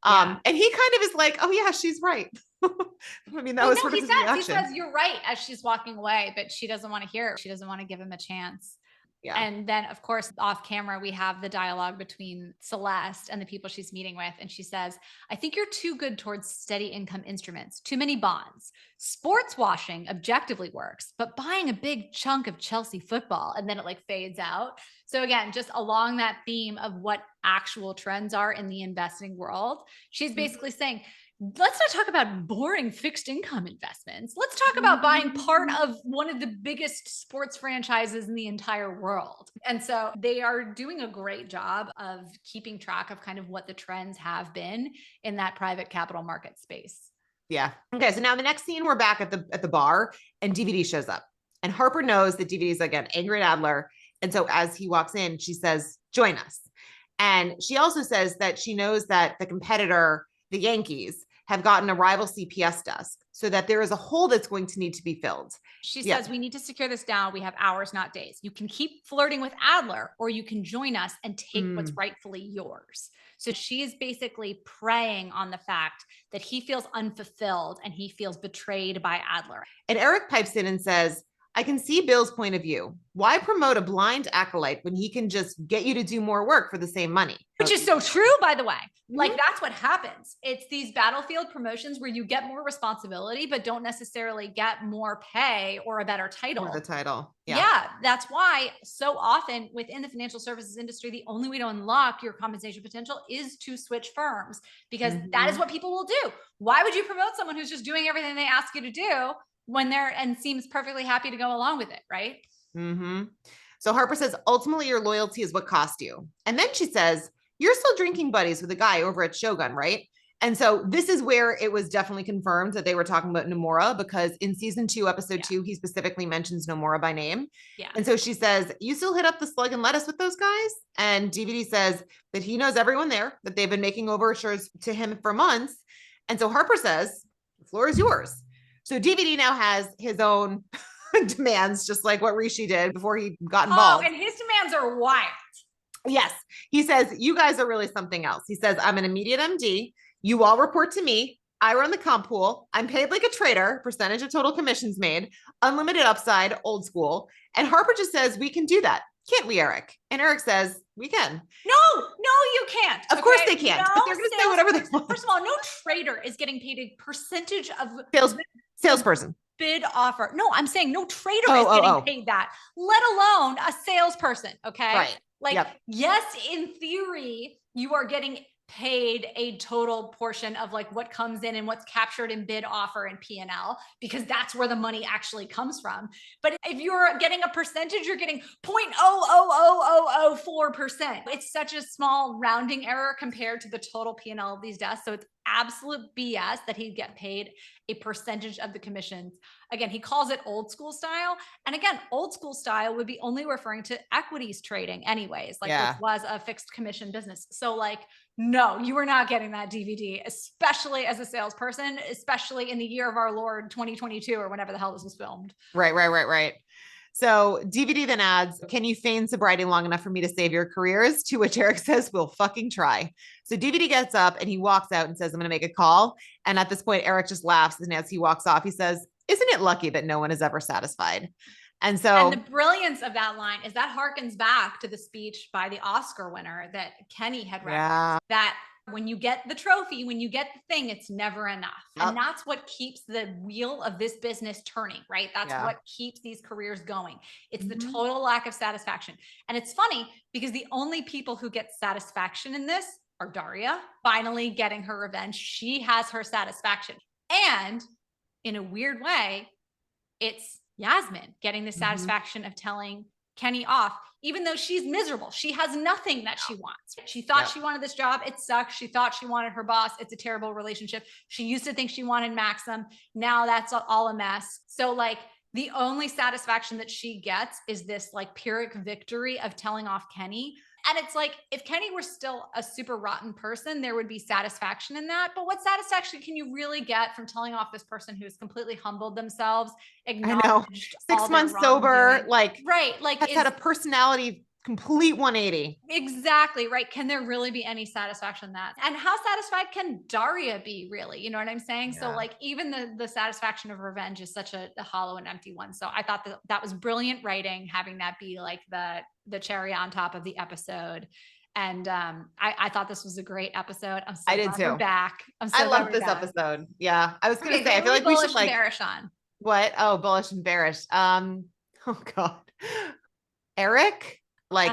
And he kind of is like, oh yeah, she's right. I mean, that was sort of his reaction. He says, you're right, as she's walking away, but she doesn't want to hear it. She doesn't want to give him a chance. Yeah. And then of course, off camera, we have the dialogue between Celeste and the people she's meeting with. And she says, I think you're too good towards steady income instruments, too many bonds. Sports washing objectively works, but buying a big chunk of Chelsea football, and then it like fades out. So again, just along that theme of what actual trends are in the investing world, she's basically saying, let's not talk about boring fixed income investments. Let's talk about buying part of one of the biggest sports franchises in the entire world. And so they are doing a great job of keeping track of kind of what the trends have been in that private capital market space. Yeah. Okay. So now the next scene, we're back at the bar, and DVD shows up, and Harper knows that DVD is again angry at Adler. And so as he walks in, she says, join us. And she also says that she knows that the competitor, the Yankees, have gotten a rival CPS desk so that there is a hole that's going to need to be filled. She says, we need to secure this down. We have hours, not days. You can keep flirting with Adler, or you can join us and take what's rightfully yours. So she is basically preying on the fact that he feels unfulfilled and he feels betrayed by Adler. And Eric pipes in and says, I can see Bill's point of view. Why promote a blind acolyte when he can just get you to do more work for the same money? Which is so true, by the way. Like, that's what happens. It's these battlefield promotions where you get more responsibility, but don't necessarily get more pay or a better title. Or the title. Yeah, that's why so often within the financial services industry, the only way to unlock your compensation potential is to switch firms, because that is what people will do. Why would you promote someone who's just doing everything they ask you to do when they're and seems perfectly happy to go along with it, right? So Harper says, ultimately, your loyalty is what cost you. And then she says, you're still drinking buddies with a guy over at Shogun, right? And so this is where it was definitely confirmed that they were talking about Nomura, because in season 2, episode 2, he specifically mentions Nomura by name. And so she says, you still hit up the Slug and Lettuce with those guys? And DVD says that he knows everyone there, that they've been making overtures to him for months. And so Harper says, the floor is yours. So DVD now has his own demands, just like what Rishi did before he got involved. Oh, and his demands are wild. Yes. He says, you guys are really something else. He says, I'm an immediate MD. You all report to me. I run the comp pool. I'm paid like a trader, percentage of total commissions made, unlimited upside, old school. And Harper just says, we can do that. Can't we, Eric? And Eric says, we can. No, you can't. Of course they can't. But they're going to say whatever they want. First of all, no trader is getting paid a percentage of salesperson. Bid offer. No, I'm saying no trader is getting paid that, let alone a salesperson. Okay. Right. Like, yes, in theory, you are getting paid a total portion of like what comes in and what's captured in bid offer and P&L, because that's where the money actually comes from. But if you're getting a percentage, you're getting 0.00004%. It's such a small rounding error compared to the total P&L of these desks. So it's absolute BS that he'd get paid a percentage of the commissions. Again, he calls it old school style. And again, old school style would be only referring to equities trading anyways, like which was a fixed commission business. So like, no, you are not getting that DVD, especially as a salesperson, especially in the year of our Lord 2022 or whenever the hell this was filmed. Right. So DVD then adds, can you feign sobriety long enough for me to save your careers? To which Eric says, we'll fucking try. So DVD gets up and he walks out and says, I'm going to make a call. And at this point, Eric just laughs. And as he walks off, he says, isn't it lucky that no one is ever satisfied? And so the brilliance of that line is that harkens back to the speech by the Oscar winner that Kenny had read, that when you get the trophy, when you get the thing, it's never enough. And that's what keeps the wheel of this business turning, right? That's what keeps these careers going. It's the total lack of satisfaction. And it's funny because the only people who get satisfaction in this are Daria finally getting her revenge. She has her satisfaction. And in a weird way, it's Yasmin getting the satisfaction of telling Kenny off, even though she's miserable. She has nothing that she wants. She thought she wanted this job. It sucks. She thought she wanted her boss. It's a terrible relationship. She used to think she wanted Maxim. Now that's all a mess. So like the only satisfaction that she gets is this like Pyrrhic victory of telling off Kenny. And it's like, if Kenny were still a super rotten person, there would be satisfaction in that. But what satisfaction can you really get from telling off this person who's completely humbled themselves, acknowledged 6 months sober, like, like has had a personality complete 180. Exactly. Right. Can there really be any satisfaction in that? And how satisfied can Daria be really? You know what I'm saying? So like even the satisfaction of revenge is such a hollow and empty one. So I thought that was brilliant writing, having that be like the cherry on top of the episode. And I thought this was a great episode. I'm so glad we're back. I love this episode. Yeah. I was going to say, I feel like we should like bearish on. What? Oh, bullish and bearish. Oh God. Eric, like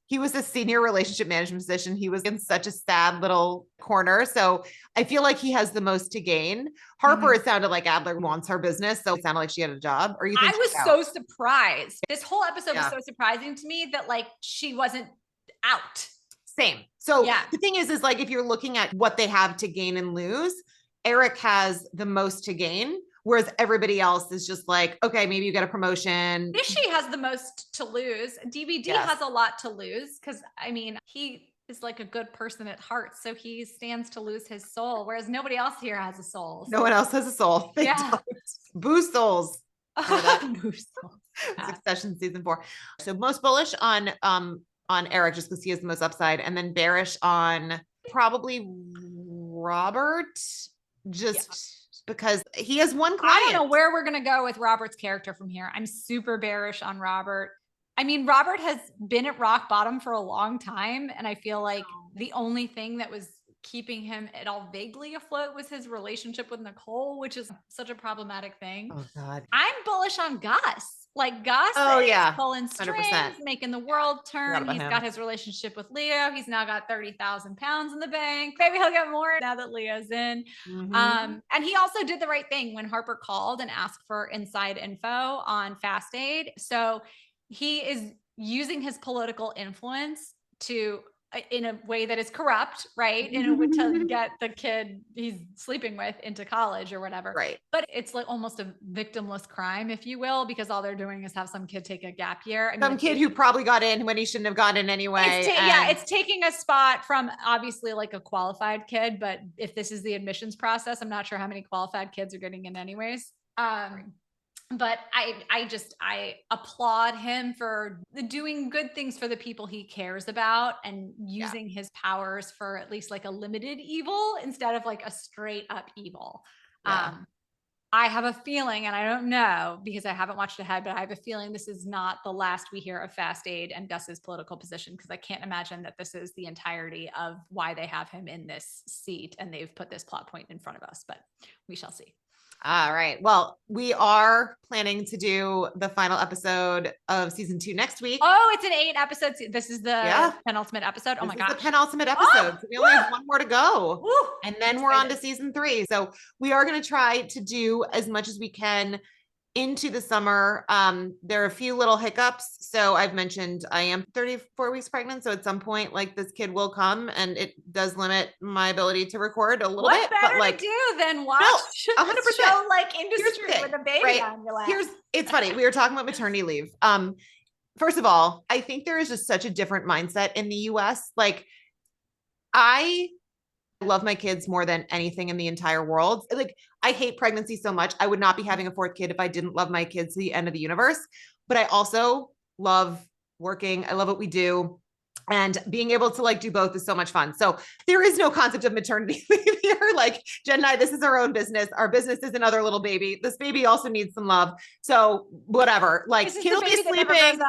he was a senior relationship management position. He was in such a sad little corner. So I feel like he has the most to gain. Harper, it sounded like Adler wants her business. So it sounded like she had a job. Or you think I was so surprised. This whole episode was so surprising to me that like she wasn't out. Same. So the thing is like, if you're looking at what they have to gain and lose, Eric has the most to gain. Whereas everybody else is just like, okay, maybe you get a promotion. Rishi has the most to lose. DVD has a lot to lose because I mean, he is like a good person at heart. So he stands to lose his soul, whereas nobody else here has a soul. No one else has a soul. They Yeah. don't. Boo souls. Remember that? Boo souls. Yeah. Succession season 4. So most bullish on Eric just because he has the most upside, and then bearish on probably Robert just because he has one client. I don't know where we're gonna go with Robert's character from here. I'm super bearish on Robert. I mean, Robert has been at rock bottom for a long time, and I feel like the only thing that was keeping him at all vaguely afloat was his relationship with Nicole, which is such a problematic thing. Oh God. I'm bullish on Gus. Like Gus is pulling strings, 100%. making the world turn. He's got his relationship with Leo. He's now got 30,000 pounds in the bank. Maybe he'll get more now that Leo's in. And he also did the right thing when Harper called and asked for inside info on Fast Aid. So he is using his political influence to in a way that is corrupt, right? In a way to get the kid he's sleeping with into college or whatever. Right. But it's like almost a victimless crime, if you will, because all they're doing is have some kid take a gap year. I mean, some kid who probably got in when he shouldn't have gotten in anyway. It's taking a spot from obviously like a qualified kid, but if this is the admissions process, I'm not sure how many qualified kids are getting in anyways. But I applaud him for doing good things for the people he cares about and using his powers for at least like a limited evil instead of like a straight up evil. I have a feeling, and I don't know because I haven't watched ahead, but I have a feeling this is not the last we hear of Fast Aid and Gus's political position, because I can't imagine that this is the entirety of why they have him in this seat and they've put this plot point in front of us, but we shall see. All right. Well, we are planning to do the final episode of season 2 next week. Oh, it's an 8 episode. This is the penultimate episode. Oh my gosh. The penultimate episode. So we only have one more to go. And then we're on to season 3. So we are going to try to do as much as we can into the summer. There are a few little hiccups. So I've mentioned I am 34 weeks pregnant. So at some point, like this kid will come, and it does limit my ability to record a little bit. What better to do than watch 100% show like industry with a baby on your lap? It's funny. We were talking about maternity leave. First of all, I think there is just such a different mindset in the US. Like I love my kids more than anything in the entire world. Like I hate pregnancy so much. I would not be having a 4th kid if I didn't love my kids to the end of the universe. But I also love working. I love what we do. And being able to like do both is so much fun. So there is no concept of maternity leave here. Like Jen and I, this is our own business. Our business is another little baby. This baby also needs some love. So whatever, like kid will be sleeping.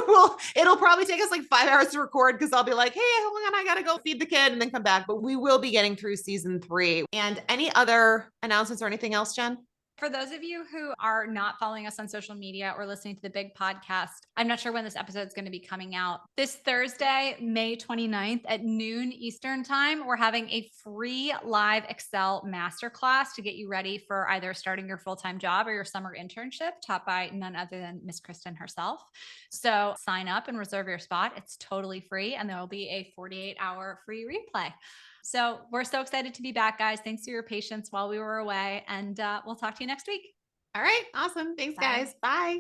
Well, it'll probably take us like 5 hours to record because I'll be like, hey, hold on, I got to go feed the kid and then come back. But we will be getting through season 3. And any other announcements or anything else, Jen? For those of you who are not following us on social media or listening to the big podcast, I'm not sure when this episode is going to be coming out. This Thursday, May 29th at noon Eastern time, we're having a free live Excel masterclass to get you ready for either starting your full-time job or your summer internship, taught by none other than Miss Kristen herself. So sign up and reserve your spot. It's totally free, and there will be a 48-hour free replay. So we're so excited to be back, guys. Thanks for your patience while we were away, and we'll talk to you next week. All right. Awesome. Thanks, guys. Bye.